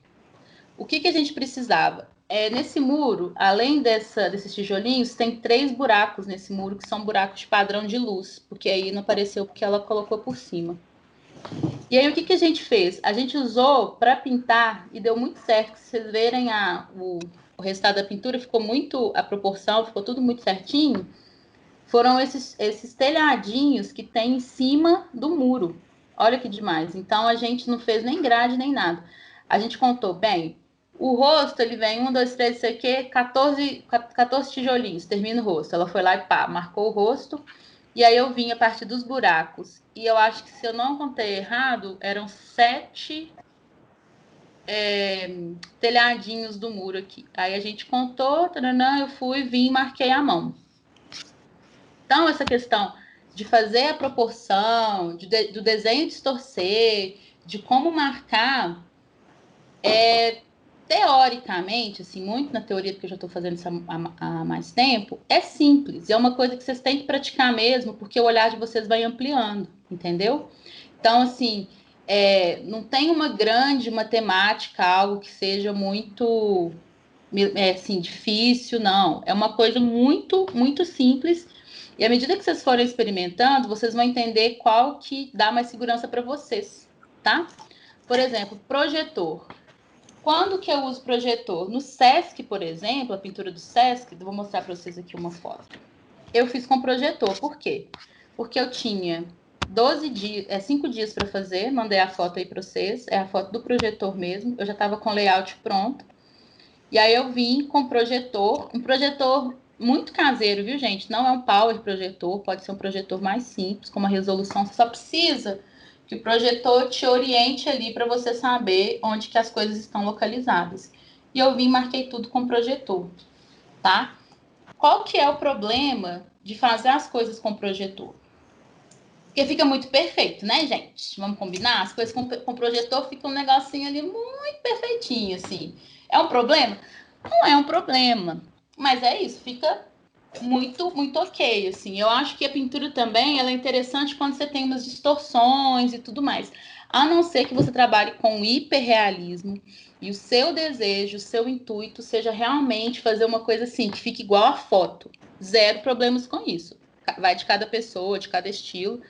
O que a gente precisava? Nesse muro, além desses tijolinhos, tem 3 buracos nesse muro, que são buracos de padrão de luz, porque aí não apareceu porque ela colocou por cima. E aí, o que a gente fez? A gente usou para pintar e deu muito certo. Se vocês verem o resultado da pintura, ficou muito, a proporção, ficou tudo muito certinho. Foram esses telhadinhos que tem em cima do muro. Olha que demais. Então, a gente não fez nem grade, nem nada. A gente contou, bem, o rosto, ele vem 1, 2, 3, sei o quê, 14 tijolinhos, termina o rosto. Ela foi lá e pá, marcou o rosto. E aí eu vim a partir dos buracos. E eu acho que, se eu não contei errado, eram 7 telhadinhos do muro aqui. Aí a gente contou, taranã, eu fui, vim e marquei a mão. Então, essa questão de fazer a proporção, do desenho distorcer, de como marcar, teoricamente, assim, muito na teoria, porque eu já estou fazendo isso há mais tempo, é simples. É uma coisa que vocês têm que praticar mesmo, porque o olhar de vocês vai ampliando, entendeu? Então, assim, não tem uma grande matemática, algo que seja muito assim, difícil, não. É uma coisa muito, muito simples. E à medida que vocês forem experimentando, vocês vão entender qual que dá mais segurança para vocês, tá? Por exemplo, projetor. Quando que eu uso projetor? No Sesc, por exemplo, a pintura do Sesc, vou mostrar para vocês aqui uma foto. Eu fiz com projetor. Por quê? Porque eu tinha 5 dias para fazer, mandei a foto aí para vocês, é a foto do projetor mesmo, eu já estava com o layout pronto. E aí eu vim com projetor, um projetor muito caseiro, viu, gente? Não é um power projetor, pode ser um projetor mais simples, com uma resolução, você só precisa que o projetor te oriente ali para você saber onde que as coisas estão localizadas. E eu vim e marquei tudo com projetor, tá? Qual que é o problema de fazer as coisas com projetor? Porque fica muito perfeito, né, gente? Vamos combinar? As coisas com projetor ficam um negocinho ali muito perfeitinho, assim. É um problema? Não é um problema. Mas é isso, fica muito, muito ok, assim. Eu acho que a pintura também, ela é interessante quando você tem umas distorções e tudo mais. A não ser que você trabalhe com hiperrealismo e o seu desejo, o seu intuito seja realmente fazer uma coisa assim, que fique igual a foto. Zero problemas com isso. Vai de cada pessoa, de cada estilo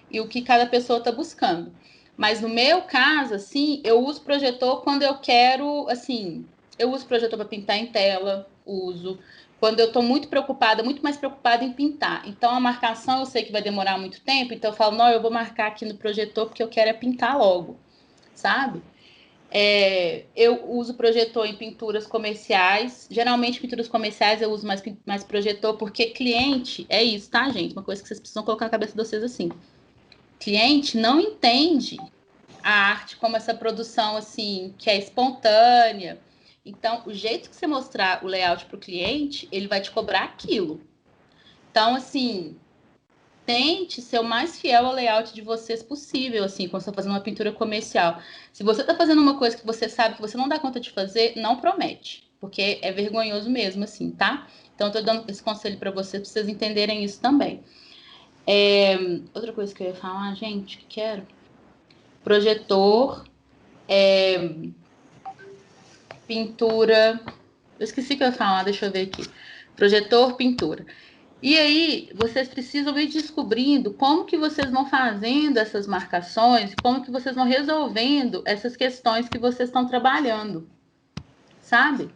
e o que cada pessoa está buscando. Mas no meu caso, assim, eu uso projetor quando eu quero, assim, eu uso projetor para pintar em tela, uso. Quando eu estou muito preocupada, muito mais preocupada em pintar. Então, a marcação eu sei que vai demorar muito tempo, então eu falo, não, eu vou marcar aqui no projetor porque eu quero é pintar logo, sabe? Eu uso projetor em pinturas comerciais. Geralmente, pinturas comerciais eu uso mais projetor, porque cliente é isso, tá, gente? Uma coisa que vocês precisam colocar na cabeça de vocês assim. Cliente não entende a arte como essa produção assim que é espontânea. Então, o jeito que você mostrar o layout para o cliente, ele vai te cobrar aquilo. Então, assim, tente ser o mais fiel ao layout de vocês possível, assim, quando você está fazendo uma pintura comercial. Se você está fazendo uma coisa que você sabe que você não dá conta de fazer, não promete, porque é vergonhoso mesmo, assim, tá? Então, eu tô dando esse conselho para vocês entenderem isso também. Outra coisa que eu ia falar, gente, que era projetor, pintura. Eu esqueci o que eu ia falar, deixa eu ver aqui. Projetor, pintura. E aí, vocês precisam ir descobrindo como que vocês vão fazendo essas marcações, como que vocês vão resolvendo essas questões que vocês estão trabalhando, sabe?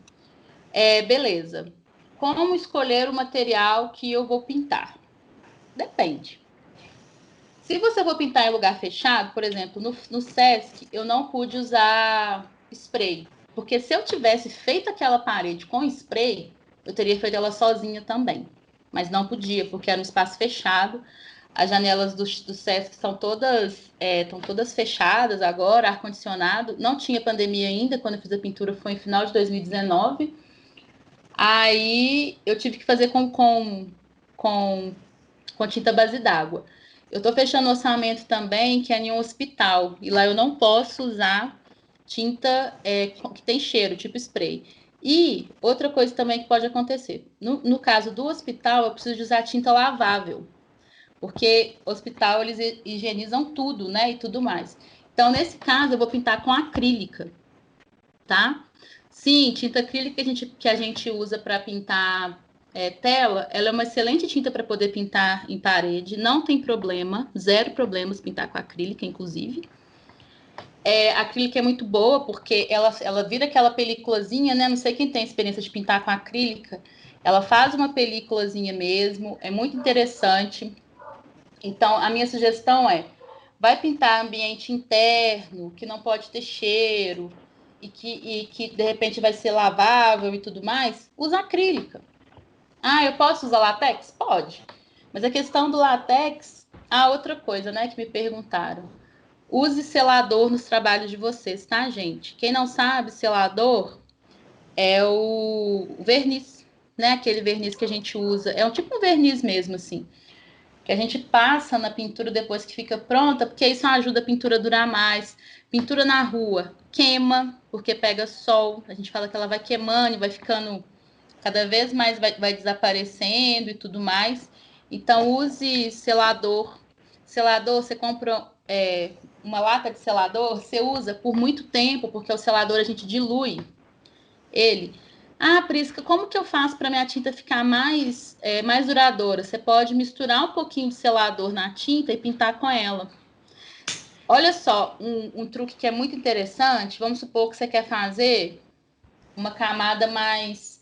Beleza. Como escolher o material que eu vou pintar? Depende. Se você for pintar em lugar fechado, por exemplo, no Sesc, eu não pude usar spray. Porque se eu tivesse feito aquela parede com spray, eu teria feito ela sozinha também. Mas não podia, porque era um espaço fechado. As janelas do Sesc estão todas fechadas agora, ar-condicionado. Não tinha pandemia ainda, quando eu fiz a pintura foi em final de 2019. Aí eu tive que fazer com tinta base d'água. Eu estou fechando o orçamento também, que é em um hospital. E lá eu não posso usar tinta que tem cheiro, tipo spray. E outra coisa também que pode acontecer. No caso do hospital, eu preciso de usar tinta lavável. Porque hospital, eles higienizam tudo, né? E tudo mais. Então, nesse caso, eu vou pintar com acrílica, tá? Sim, tinta acrílica que a gente usa para pintar tela, ela é uma excelente tinta para poder pintar em parede. Não tem problema, zero problemas pintar com acrílica, inclusive. A acrílica é muito boa porque ela vira aquela peliculazinha, né? Não sei quem tem experiência de pintar com acrílica. Ela faz uma peliculazinha mesmo, é muito interessante. Então, a minha sugestão vai pintar ambiente interno, que não pode ter cheiro, e que de repente vai ser lavável e tudo mais, usa acrílica. Ah, eu posso usar látex? Pode. Mas a questão do látex, outra coisa, né, que me perguntaram. Use selador nos trabalhos de vocês, tá, gente? Quem não sabe, selador é o verniz, né? Aquele verniz que a gente usa. É um tipo um verniz mesmo, assim. Que a gente passa na pintura depois que fica pronta, porque isso ajuda a pintura a durar mais. Pintura na rua queima, porque pega sol. A gente fala que ela vai queimando e vai ficando cada vez mais, vai desaparecendo e tudo mais. Então, use selador. Selador, você compra uma lata de selador, você usa por muito tempo, porque o selador a gente dilui ele. Prisca, como que eu faço para minha tinta ficar mais duradoura? Você pode misturar um pouquinho de selador na tinta e pintar com ela. Olha só, um truque que é muito interessante. Vamos supor que você quer fazer uma camada mais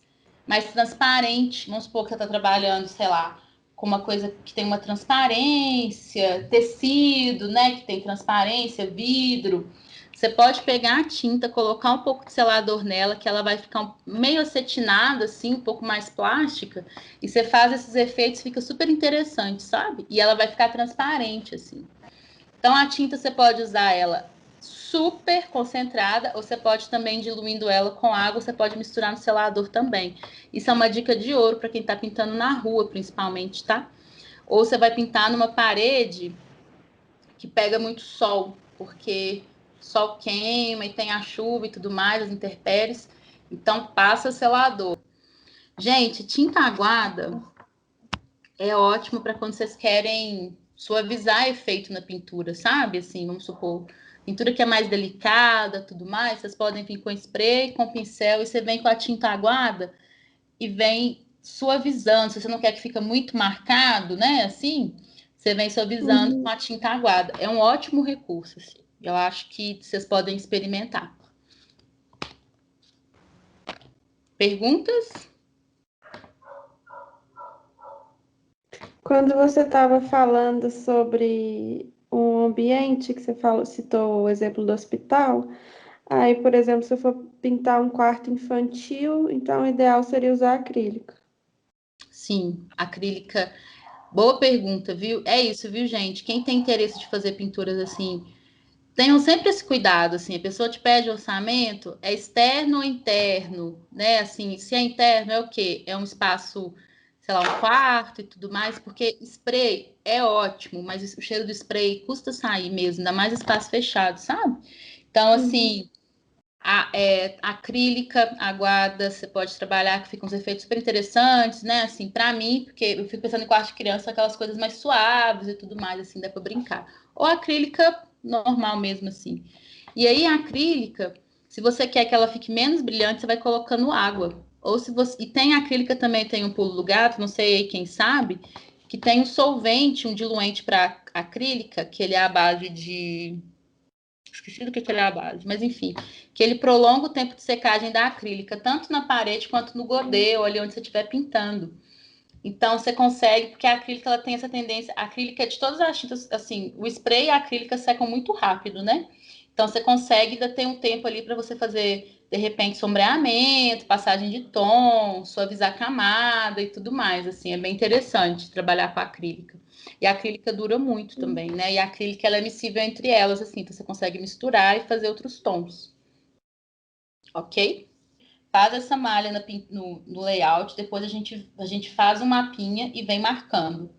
transparente. Vamos supor que você está trabalhando, sei lá, com uma coisa que tem uma transparência, tecido, né? Que tem transparência, vidro. Você pode pegar a tinta, colocar um pouco de selador nela, que ela vai ficar meio acetinada, assim, um pouco mais plástica, e você faz esses efeitos, fica super interessante, sabe? E ela vai ficar transparente, assim. Então, a tinta você pode usar ela super concentrada, ou você pode também, diluindo ela com água, você pode misturar no selador também. Isso é uma dica de ouro para quem está pintando na rua, principalmente, tá? Ou você vai pintar numa parede que pega muito sol, porque sol queima e tem a chuva e tudo mais, as intempéries. Então, passa selador. Gente, tinta aguada é ótimo para quando vocês querem suavizar efeito na pintura, sabe? Assim, vamos supor, pintura que é mais delicada, tudo mais, vocês podem vir com spray, com pincel, e você vem com a tinta aguada e vem suavizando. Se você não quer que fique muito marcado, né? Assim, você vem suavizando com a tinta aguada. É um ótimo recurso, assim. Eu acho que vocês podem experimentar. Perguntas? Quando você estava falando sobre um ambiente, que você citou o exemplo do hospital, aí, por exemplo, se eu for pintar um quarto infantil, então o ideal seria usar acrílica. Sim, acrílica. Boa pergunta, viu? É isso, viu, gente? Quem tem interesse de fazer pinturas assim, tenham sempre esse cuidado, assim, a pessoa te pede orçamento, é externo ou interno, né? Assim, se é interno, é o quê? É um espaço, sei lá, um quarto e tudo mais, porque spray é ótimo, mas o cheiro do spray custa sair mesmo, ainda mais espaço fechado, sabe? Então, assim, acrílica, aguada, você pode trabalhar, que ficam uns efeitos super interessantes, né? Assim, para mim, porque eu fico pensando em quarto de criança, aquelas coisas mais suaves e tudo mais, assim, dá para brincar. Ou acrílica normal mesmo, assim. E aí, a acrílica, se você quer que ela fique menos brilhante, você vai colocando água. Ou se você. E tem acrílica também, tem um pulo do gato, não sei quem sabe, que tem um solvente, um diluente para acrílica, que ele é à base de. Esqueci do que ele é a base, mas enfim, que ele prolonga o tempo de secagem da acrílica, tanto na parede quanto no godê, ou ali onde você estiver pintando. Então, você consegue, porque a acrílica ela tem essa tendência, a acrílica é de todas as tintas, assim, o spray e a acrílica secam muito rápido, né? Então, você consegue ainda ter um tempo ali para você fazer, de repente, sombreamento, passagem de tom, suavizar a camada e tudo mais, assim, é bem interessante trabalhar com a acrílica. E a acrílica dura muito também, né? E a acrílica ela é miscível entre elas, assim, então você consegue misturar e fazer outros tons. Ok? Faz essa malha no layout, depois a gente faz um mapinha e vem marcando.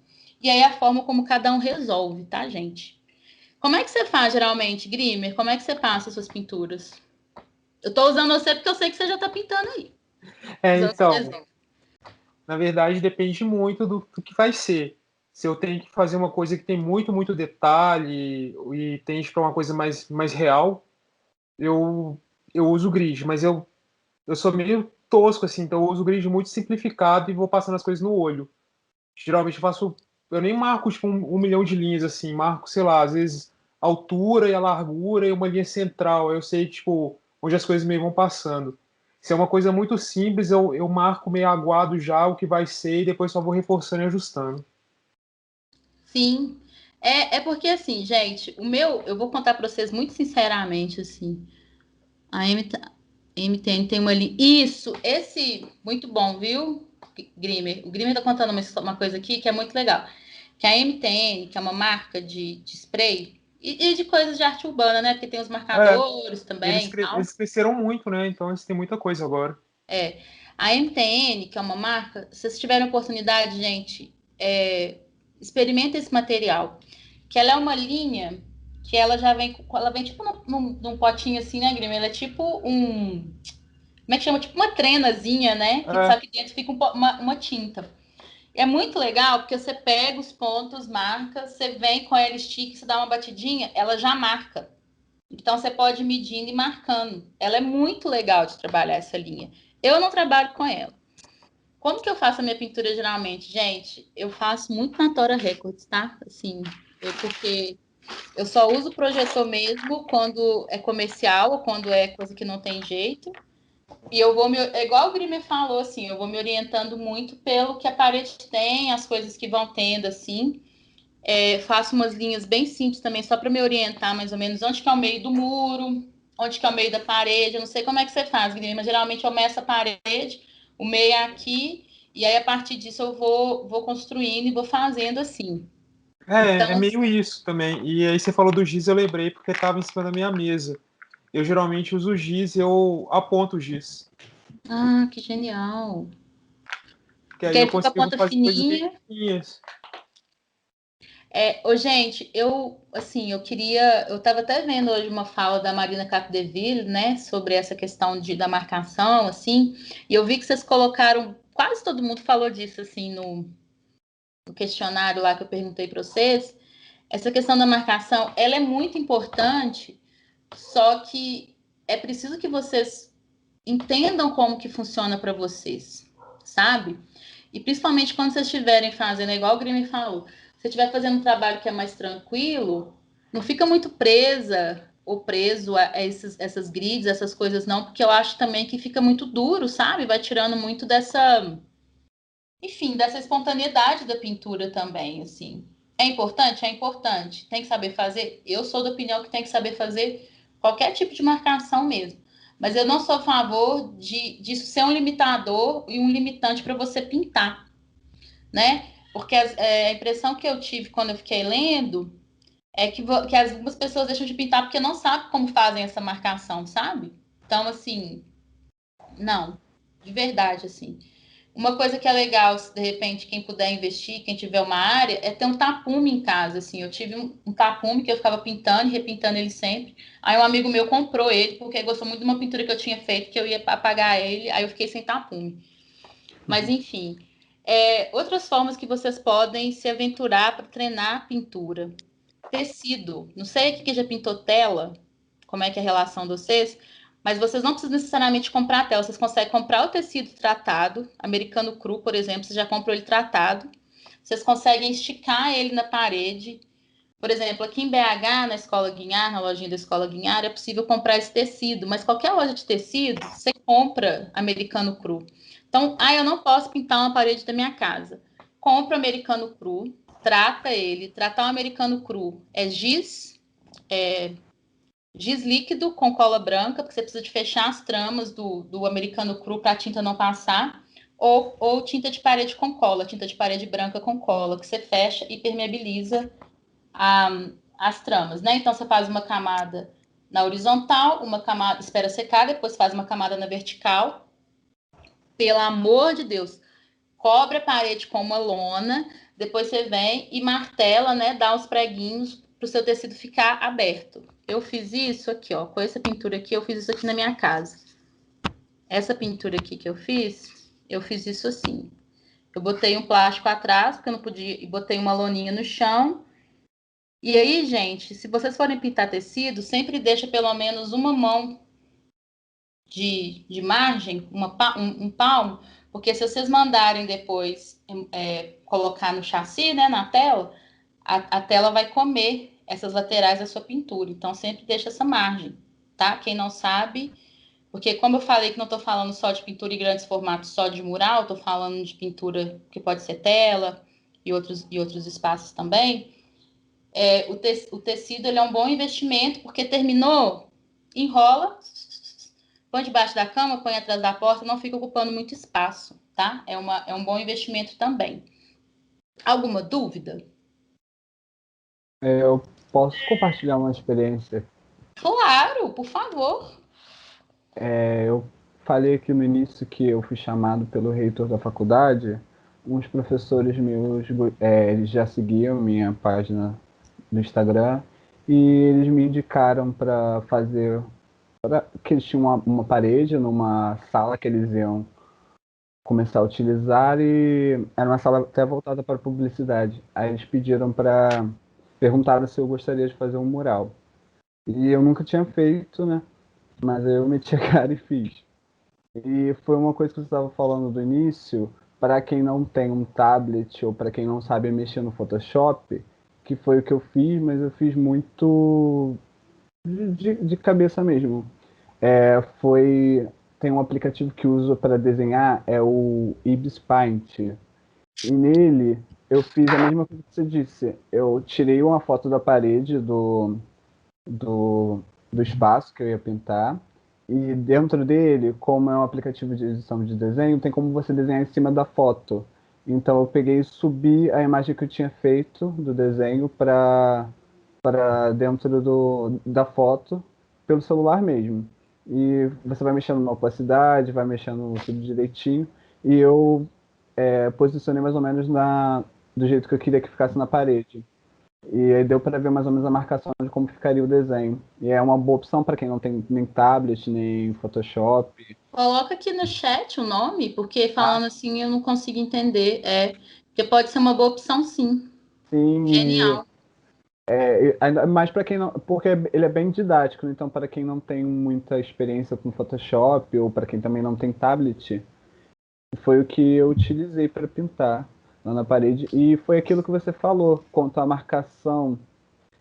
E aí a forma como cada um resolve, tá, gente? Como é que você faz geralmente, Grimer? Como é que você passa as suas pinturas? Eu tô usando você porque eu sei que você já tá pintando aí. Usando esse Então, exemplo. na verdade, depende muito do que vai ser. Se eu tenho que fazer uma coisa que tem muito, muito detalhe e tende para uma coisa mais real, eu, eu uso o grid, mas eu sou meio tosco, assim, então eu uso o grid muito simplificado e vou passando as coisas no olho. Geralmente eu nem marco tipo um milhão de linhas assim, marco, sei lá, às vezes a altura e a largura e uma linha central. Aí eu sei, tipo, onde as coisas meio vão passando. Se é uma coisa muito simples, eu marco meio aguado já o que vai ser e depois só vou reforçando e ajustando. Sim. É porque, assim, gente, eu vou contar para vocês muito sinceramente, assim, a MTN tem uma linha. Isso, muito bom, viu, Grimer? O Grimer tá contando uma coisa aqui que é muito legal. Que a MTN, que é uma marca de spray, e de coisas de arte urbana, né? Porque tem os É, marcadores também e tal. eles cresceram muito, né? Então eles têm muita coisa agora. É. A MTN, que é uma marca, se vocês tiverem oportunidade, gente, experimenta esse material. Que ela é uma linha que ela já vem, ela vem tipo num potinho assim, né, Grima? Ela é tipo como é que chama? Tipo uma trenazinha, né? Que É, sabe que dentro fica uma tinta. É muito legal porque você pega os pontos, marca, você vem com ela stick, você dá uma batidinha, ela já marca. Então você pode ir medindo e marcando. Ela é muito legal de trabalhar essa linha. Eu não trabalho com ela. Como que eu faço a minha pintura geralmente? Gente, eu faço muito na Tora Records, tá? Assim, porque eu só uso o projetor mesmo quando é comercial ou quando é coisa que não tem jeito. E é igual o Grimer falou, assim, eu vou me orientando muito pelo que a parede tem, as coisas que vão tendo, assim. Faço umas linhas bem simples também, só para me orientar mais ou menos onde que é o meio do muro, onde que é o meio da parede. Eu não sei como é que você faz, Grimer, mas geralmente eu meço a parede, o meio é aqui, e aí a partir disso eu vou construindo e vou fazendo assim. é Então, meio isso também. E aí você falou do giz, eu lembrei porque estava em cima da minha mesa. Eu geralmente uso o giz e eu aponto o giz. que genial. Que Porque aí aí eu ele fica a consigo ponta fazer coisas bem fininha. pequenininhas. Gente, assim, eu tava até vendo hoje uma fala da Marina Capdeville, né, sobre essa questão da marcação, assim, e eu vi que vocês colocaram, quase todo mundo falou disso, assim, no questionário lá que eu perguntei para vocês, essa questão da marcação, ela é muito importante, só que é preciso que vocês entendam como que funciona para vocês, sabe? E principalmente quando vocês estiverem fazendo, igual o Grêmio falou, se você estiver fazendo um trabalho que é mais tranquilo, não fica muito presa ou preso a essas grids, essas coisas, não, porque eu acho também que fica muito duro, sabe? Vai tirando muito enfim, dessa espontaneidade da pintura também, assim. É importante? É importante. Tem que saber fazer? Eu sou da opinião que tem que saber fazer qualquer tipo de marcação mesmo. Mas eu não sou a favor disso ser um limitador e um limitante para você pintar, né? Porque a impressão que eu tive quando eu fiquei lendo é que algumas pessoas deixam de pintar porque não sabem como fazem essa marcação, sabe? Então, assim, não, de verdade, assim. Uma coisa que é legal, se de repente quem puder investir, quem tiver uma área, é ter um tapume em casa, assim. Eu tive um tapume que eu ficava pintando e repintando ele sempre. Aí um amigo meu comprou ele porque gostou muito de uma pintura que eu tinha feito, que eu ia apagar ele, aí eu fiquei sem tapume. Mas enfim, outras formas que vocês podem se aventurar para treinar a pintura. Tecido. Não sei o que já pintou tela, como é que é a relação de vocês, mas vocês não precisam necessariamente comprar a tela. Vocês conseguem comprar o tecido tratado, americano cru, por exemplo, vocês já compram ele tratado. Vocês conseguem esticar ele na parede. Por exemplo, aqui em BH, na Escola Guinhar, na lojinha da Escola Guinhar, é possível comprar esse tecido, mas qualquer loja de tecido, você compra americano cru. Então, eu não posso pintar uma parede da minha casa. Compra americano cru, trata ele. Tratar o americano cru é giz líquido com cola branca, porque você precisa de fechar as tramas do americano cru para a tinta não passar, ou tinta de parede com cola, tinta de parede branca com cola, que você fecha e permeabiliza a, as tramas, né? Então você faz uma camada na horizontal, uma camada, espera secar, depois faz uma camada na vertical. Pelo amor de Deus, cobre a parede com uma lona, depois você vem e martela, né? Dá uns preguinhos para o seu tecido ficar aberto. Eu fiz isso aqui, ó, com essa pintura aqui, eu fiz isso aqui na minha casa. essa pintura aqui que eu fiz isso assim. Eu botei um plástico atrás, porque eu não podia, e botei uma loninha no chão. E aí, gente, se vocês forem pintar tecido, sempre deixa pelo menos uma mão de margem, um palmo, porque se vocês mandarem depois colocar no chassi, né, na tela, a tela vai comer essas laterais da sua pintura. Então, sempre deixa essa margem, tá? Quem não sabe, porque como eu falei que não estou falando só de pintura em grandes formatos, só de mural, estou falando de pintura que pode ser tela e outros espaços também. O tecido ele é um bom investimento, porque terminou, enrola, põe debaixo da cama, põe atrás da porta, não fica ocupando muito espaço, tá? É um bom investimento também. Alguma dúvida? Eu posso compartilhar uma experiência. Claro, por favor. Eu falei aqui no início que eu fui chamado pelo reitor da faculdade. Uns professores meus, eles já seguiam minha página no Instagram e eles me indicaram para fazer, que eles tinham uma parede numa sala que eles iam começar a utilizar e era uma sala até voltada para publicidade. Aí eles pediram para perguntaram se eu gostaria de fazer um mural. E eu nunca tinha feito, né? Mas eu meti a cara e fiz. E foi uma coisa que você estava falando do início, para quem não tem um tablet ou para quem não sabe mexer no Photoshop, que foi o que eu fiz, mas eu fiz muito de cabeça mesmo. Tem um aplicativo que uso para desenhar, é o Ibis Paint. E nele eu fiz a mesma coisa que você disse. Eu tirei uma foto da parede do, do espaço que eu ia pintar. E dentro dele, como é um aplicativo de edição de desenho, tem como você desenhar em cima da foto. Então eu peguei e subi a imagem que eu tinha feito do desenho para dentro da foto pelo celular mesmo. E você vai mexendo na opacidade, vai mexendo tudo direitinho. E eu posicionei mais ou menos do jeito que eu queria que ficasse na parede. E aí deu para ver mais ou menos a marcação de como ficaria o desenho. E é uma boa opção para quem não tem nem tablet, nem Photoshop. Coloca aqui no chat o nome, porque falando assim eu não consigo entender. Porque pode ser uma boa opção, sim. Sim, Genial. ainda mais para quem não, porque ele é bem didático, então para quem não tem muita experiência com Photoshop ou para quem também não tem tablet, foi o que eu utilizei para pintar lá na parede e foi aquilo que você falou, quanto à marcação,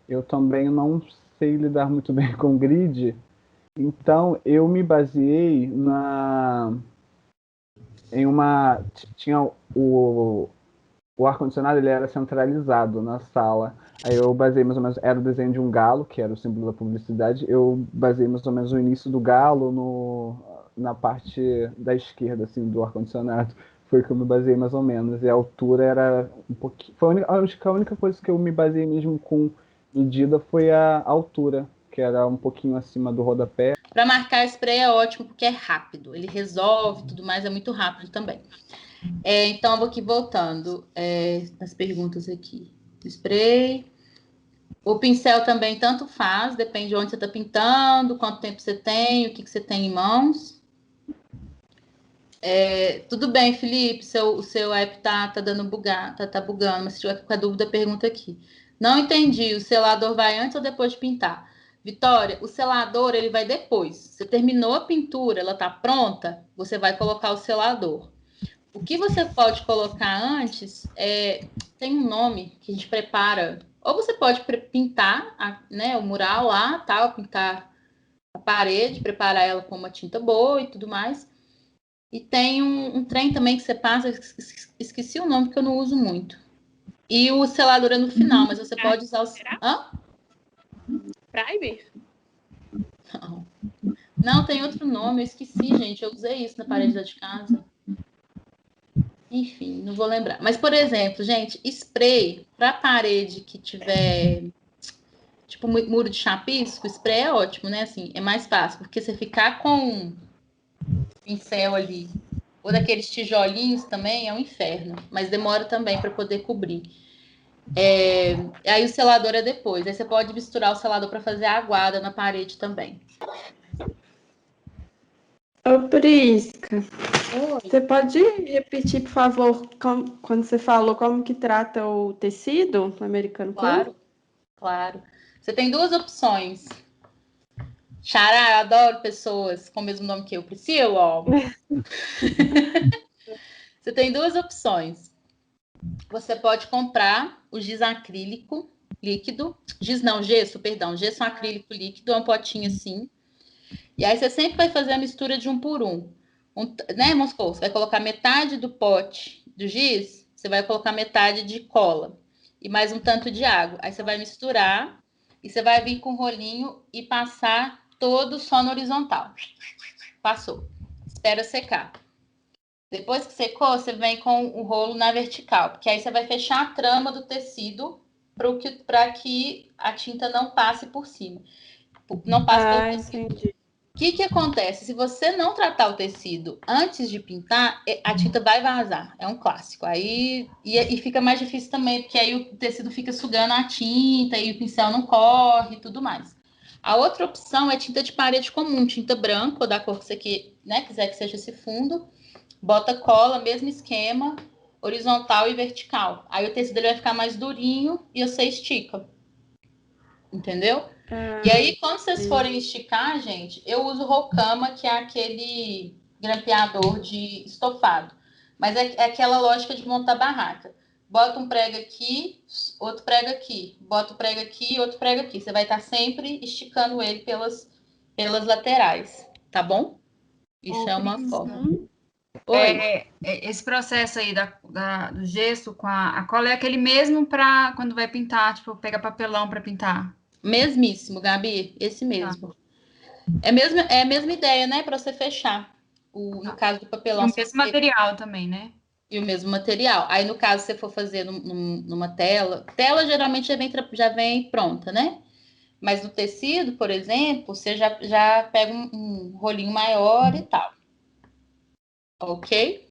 eu também não sei lidar muito bem com grid, então eu me baseei em uma tinha o ar-condicionado ele era centralizado na sala. Aí eu baseei mais ou menos, era o desenho de um galo, que era o símbolo da publicidade. Eu baseei mais ou menos o início do galo na parte da esquerda, assim, do ar-condicionado. Foi que eu me baseei mais ou menos. E a altura era um pouquinho. Acho que a única coisa que eu me baseei mesmo com medida foi a altura, que era um pouquinho acima do rodapé. Para marcar spray é ótimo, porque é rápido. Ele resolve tudo mais, é muito rápido também. Então, eu vou aqui voltando nas perguntas aqui. Spray. O pincel também tanto faz, depende de onde você está pintando, quanto tempo você tem, o que você tem em mãos. Tudo bem, Felipe, o seu app tá dando tá bugando, mas se tiver com a dúvida, pergunta aqui. Não entendi, o selador vai antes ou depois de pintar? Vitória, o selador ele vai depois. Você terminou a pintura, ela tá pronta, você vai colocar o selador. O que você pode colocar antes tem um nome que a gente prepara. Ou você pode pintar o mural lá, tal, pintar a parede, preparar ela com uma tinta boa e tudo mais. E tem um trem também que você passa, esqueci o nome porque eu não uso muito. E o selador é no final, mas você pode usar o. Hã? Primer? Não, tem outro nome, eu esqueci, gente. Eu usei isso na parede da de casa. Enfim, não vou lembrar. Mas, por exemplo, gente, spray para parede que tiver tipo muro de chapisco, spray é ótimo, né? Assim, é mais fácil, porque você ficar com pincel ali ou daqueles tijolinhos também é um inferno, mas demora também para poder cobrir. Aí o selador é depois. Aí você pode misturar o selador para fazer a aguada na parede também. Ô, Prisca, Oi. você pode repetir, por favor, quando você falou como que trata o tecido no American Claro, Club? claro. Você tem duas opções. Xará, eu adoro pessoas com o mesmo nome que eu. Priscila, ó. Você tem duas opções. Você pode comprar o giz acrílico líquido. Giz não, gesso, perdão. Gesso acrílico líquido, é um potinho assim. E aí você sempre vai fazer a mistura de um por um. Né, vamos supor, você vai colocar metade do pote do giz, você vai colocar metade de cola e mais um tanto de água. Aí você vai misturar e você vai vir com o rolinho e passar todo só no horizontal. Passou. Espera secar. Depois que secou, você vem com o rolo na vertical, porque aí você vai fechar a trama do tecido para que a tinta não passe por cima. Não passe pelo tecido. Entendi. O que acontece? Se você não tratar o tecido antes de pintar, a tinta vai vazar. É um clássico. Aí e fica mais difícil também, porque aí o tecido fica sugando a tinta e o pincel não corre e tudo mais. A outra opção é tinta de parede comum, tinta branca ou da cor que você quiser que seja esse fundo. Bota cola, mesmo esquema, horizontal e vertical. Aí o tecido ele vai ficar mais durinho e você estica. Entendeu? E aí, quando vocês forem esticar, gente, eu uso rocama, que é aquele grampeador de estofado. Mas é aquela lógica de montar barraca. Bota um prego aqui, outro prego aqui. Bota o prego aqui, outro prego aqui. Você vai estar sempre esticando ele pelas laterais, tá bom? Isso Ô, é uma Prisca, forma. Oi. esse processo aí do gesso com a cola é aquele mesmo para quando vai pintar, tipo, pegar papelão para pintar. Mesmíssimo, Gabi. Esse Tá. mesmo. É a mesma ideia, né? Para você fechar. No caso do E papelão, o se mesmo você material também, né? e o mesmo material. Aí, no caso, se você for fazer numa tela geralmente já vem pronta, né? Mas no tecido, por exemplo, você já pega um rolinho maior e tal. Ok?